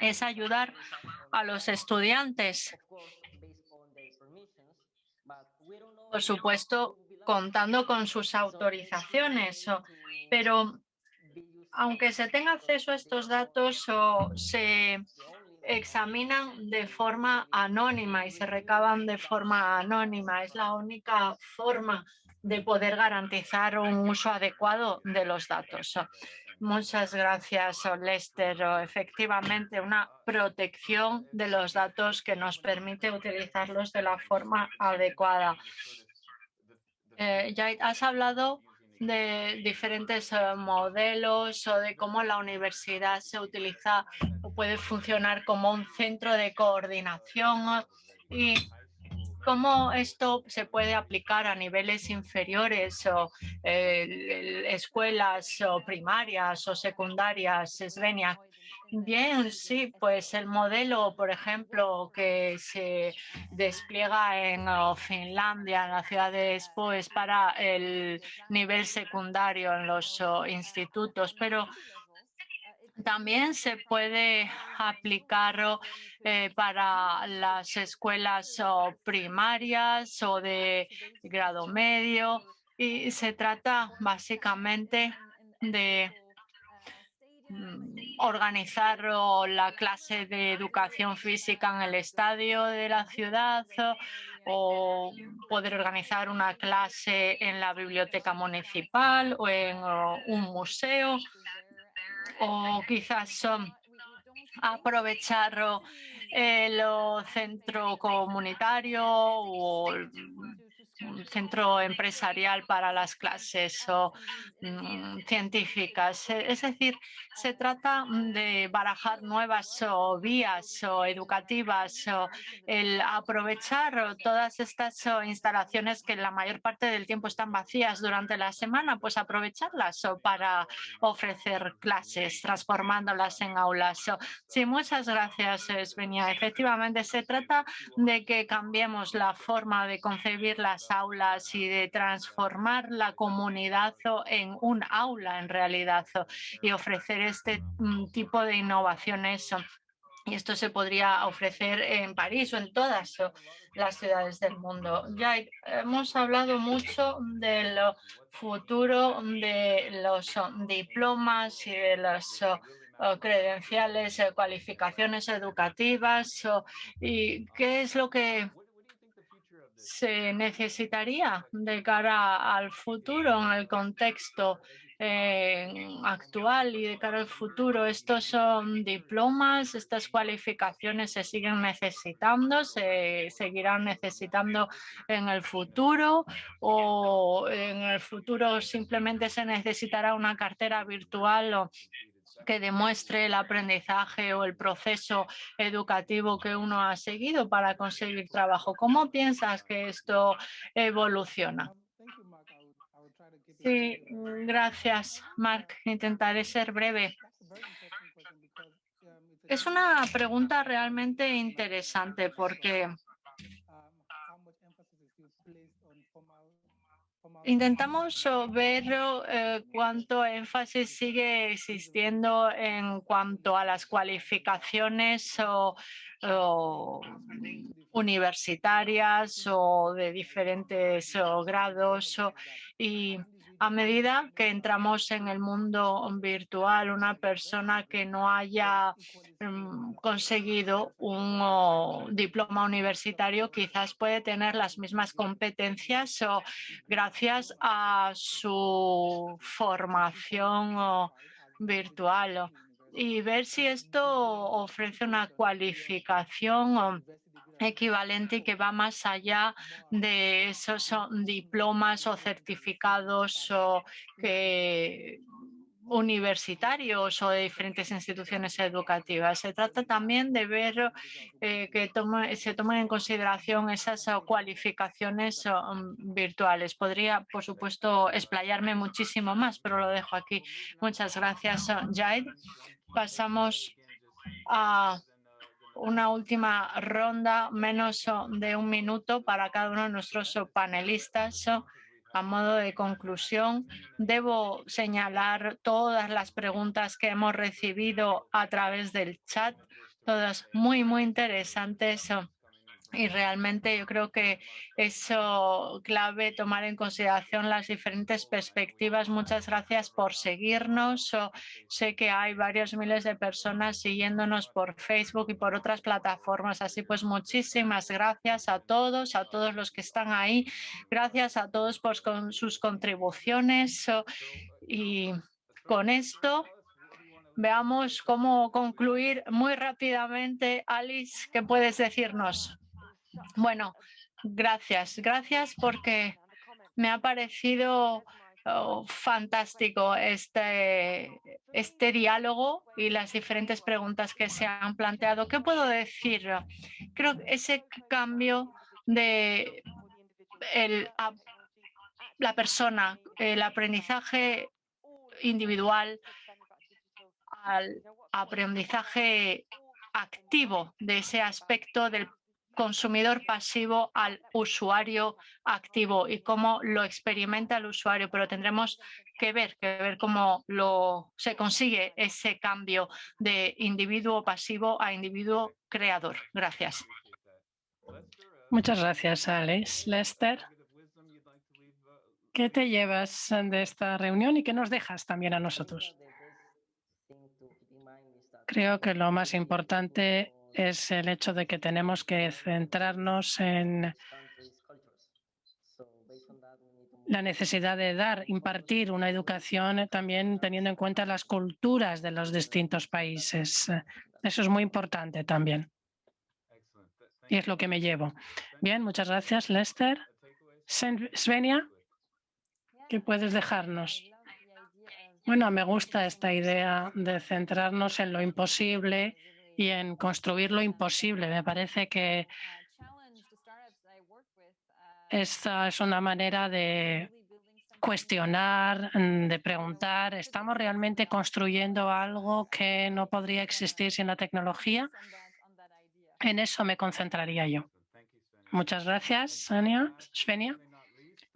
es ayudar a los estudiantes, por supuesto, contando con sus autorizaciones, pero aunque se tenga acceso a estos datos, se examinan de forma anónima y se recaban de forma anónima. Es la única forma de poder garantizar un uso adecuado de los datos. Muchas gracias, Lester. Efectivamente, una protección de los datos que nos permite utilizarlos de la forma adecuada. Ya has hablado de diferentes modelos, o de cómo la universidad se utiliza o puede funcionar como un centro de coordinación, y cómo esto se puede aplicar a niveles inferiores, o escuelas o primarias o secundarias. Svenja. Bien, sí, pues el modelo, por ejemplo, que se despliega en Finlandia, en la ciudad de Espoo, es para el nivel secundario en los institutos, pero También se puede aplicar para las escuelas primarias o de grado medio y se trata básicamente de organizar la clase de educación física en el estadio de la ciudad o poder organizar una clase en la biblioteca municipal o en un museo o quizás aprovechar el centro comunitario o un centro empresarial para las clases científicas. Es decir, se trata de barajar nuevas vías educativas, el aprovechar todas estas instalaciones que la mayor parte del tiempo están vacías durante la semana, pues aprovecharlas para ofrecer clases, transformándolas en aulas. Sí, muchas gracias, Svenia. Efectivamente, se trata de que cambiemos la forma de concebir las aulas y de transformar la comunidad en un aula en realidad y ofrecer este tipo de innovaciones. Y esto se podría ofrecer en París o en todas las ciudades del mundo. Ya hemos hablado mucho del futuro de los diplomas y de las credenciales, cualificaciones educativas y qué es lo que se necesitaría de cara al futuro en el contexto actual y de cara al futuro. Estos son diplomas, estas cualificaciones se siguen necesitando, se seguirán necesitando en el futuro o en el futuro simplemente se necesitará una cartera virtual o que demuestre el aprendizaje o el proceso educativo que uno ha seguido para conseguir trabajo. ¿Cómo piensas que esto evoluciona? Sí, gracias, Marc. Intentaré ser breve. Es una pregunta realmente interesante porque intentamos ver cuánto énfasis sigue existiendo en cuanto a las cualificaciones universitarias o de diferentes grados y a medida que entramos en el mundo virtual, una persona que no haya conseguido un diploma universitario quizás puede tener las mismas competencias gracias a su formación virtual y ver si esto ofrece una cualificación equivalente y que va más allá de esos diplomas o certificados universitarios o de diferentes instituciones educativas. Se trata también de ver que se tomen en consideración esas cualificaciones virtuales. Podría, por supuesto, explayarme muchísimo más, pero lo dejo aquí. Muchas gracias, Jaid. Pasamos a una última ronda, menos de un minuto para cada uno de nuestros panelistas. A modo de conclusión, debo señalar todas las preguntas que hemos recibido a través del chat, todas muy, muy interesantes. Y realmente yo creo que es clave tomar en consideración las diferentes perspectivas. Muchas gracias por seguirnos. Sé que hay varios miles de personas siguiéndonos por Facebook y por otras plataformas. Así pues, muchísimas gracias a todos los que están ahí. Gracias a todos por sus contribuciones. Y con esto veamos cómo concluir muy rápidamente. Alice, ¿qué puedes decirnos? Bueno, gracias. Gracias porque me ha parecido fantástico este diálogo y las diferentes preguntas que se han planteado. ¿Qué puedo decir? Creo que ese cambio de la persona, el aprendizaje individual al aprendizaje activo de ese aspecto del consumidor pasivo al usuario activo y cómo lo experimenta el usuario, pero tendremos que ver cómo se consigue ese cambio de individuo pasivo a individuo creador. Gracias. Muchas gracias, Alex. Lester, ¿qué te llevas de esta reunión y qué nos dejas también a nosotros? Creo que lo más importante es el hecho de que tenemos que centrarnos en la necesidad de impartir una educación también teniendo en cuenta las culturas de los distintos países. Eso es muy importante también. Y es lo que me llevo. Bien, muchas gracias, Lester. Svenja, ¿qué puedes dejarnos? Bueno, me gusta esta idea de centrarnos en lo imposible y en construir lo imposible. Me parece que esta es una manera de cuestionar, de preguntar, ¿estamos realmente construyendo algo que no podría existir sin la tecnología? En eso me concentraría yo. Muchas gracias, Svenja.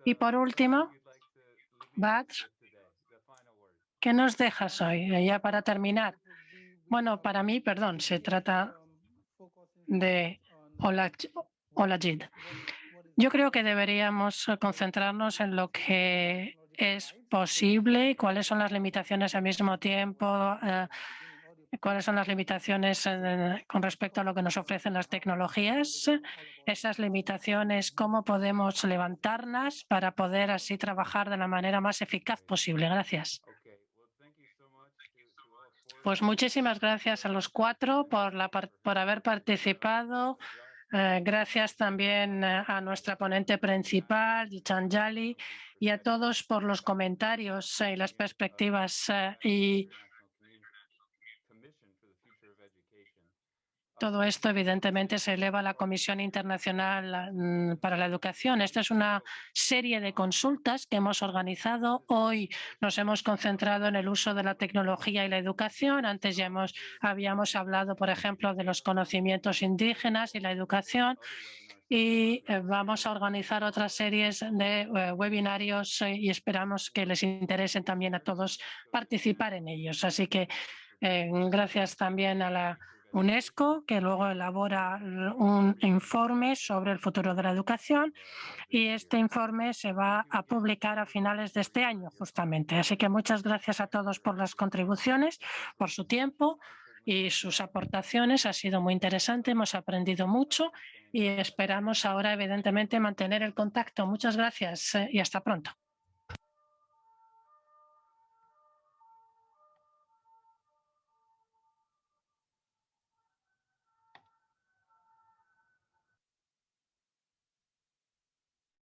Y por último, Badr, ¿qué nos dejas hoy? Ya para terminar. Bueno, para mí, perdón, se trata de Olajid. Yo creo que deberíamos concentrarnos en lo que es posible, cuáles son las limitaciones al mismo tiempo, cuáles son las limitaciones con respecto a lo que nos ofrecen las tecnologías, esas limitaciones, cómo podemos levantarlas para poder así trabajar de la manera más eficaz posible. Gracias. Pues muchísimas gracias a los cuatro por haber participado. Gracias también a nuestra ponente principal, Gitanjali, y a todos por los comentarios y las perspectivas y todo esto, evidentemente, se eleva a la Comisión Internacional para la Educación. Esta es una serie de consultas que hemos organizado. Hoy nos hemos concentrado en el uso de la tecnología y la educación. Antes ya habíamos hablado, por ejemplo, de los conocimientos indígenas y la educación. Y vamos a organizar otras series de webinarios y esperamos que les interesen también a todos participar en ellos. Así que gracias también a la UNESCO, que luego elabora un informe sobre el futuro de la educación y este informe se va a publicar a finales de este año justamente. Así que muchas gracias a todos por las contribuciones, por su tiempo y sus aportaciones. Ha sido muy interesante, hemos aprendido mucho y esperamos ahora evidentemente mantener el contacto. Muchas gracias y hasta pronto.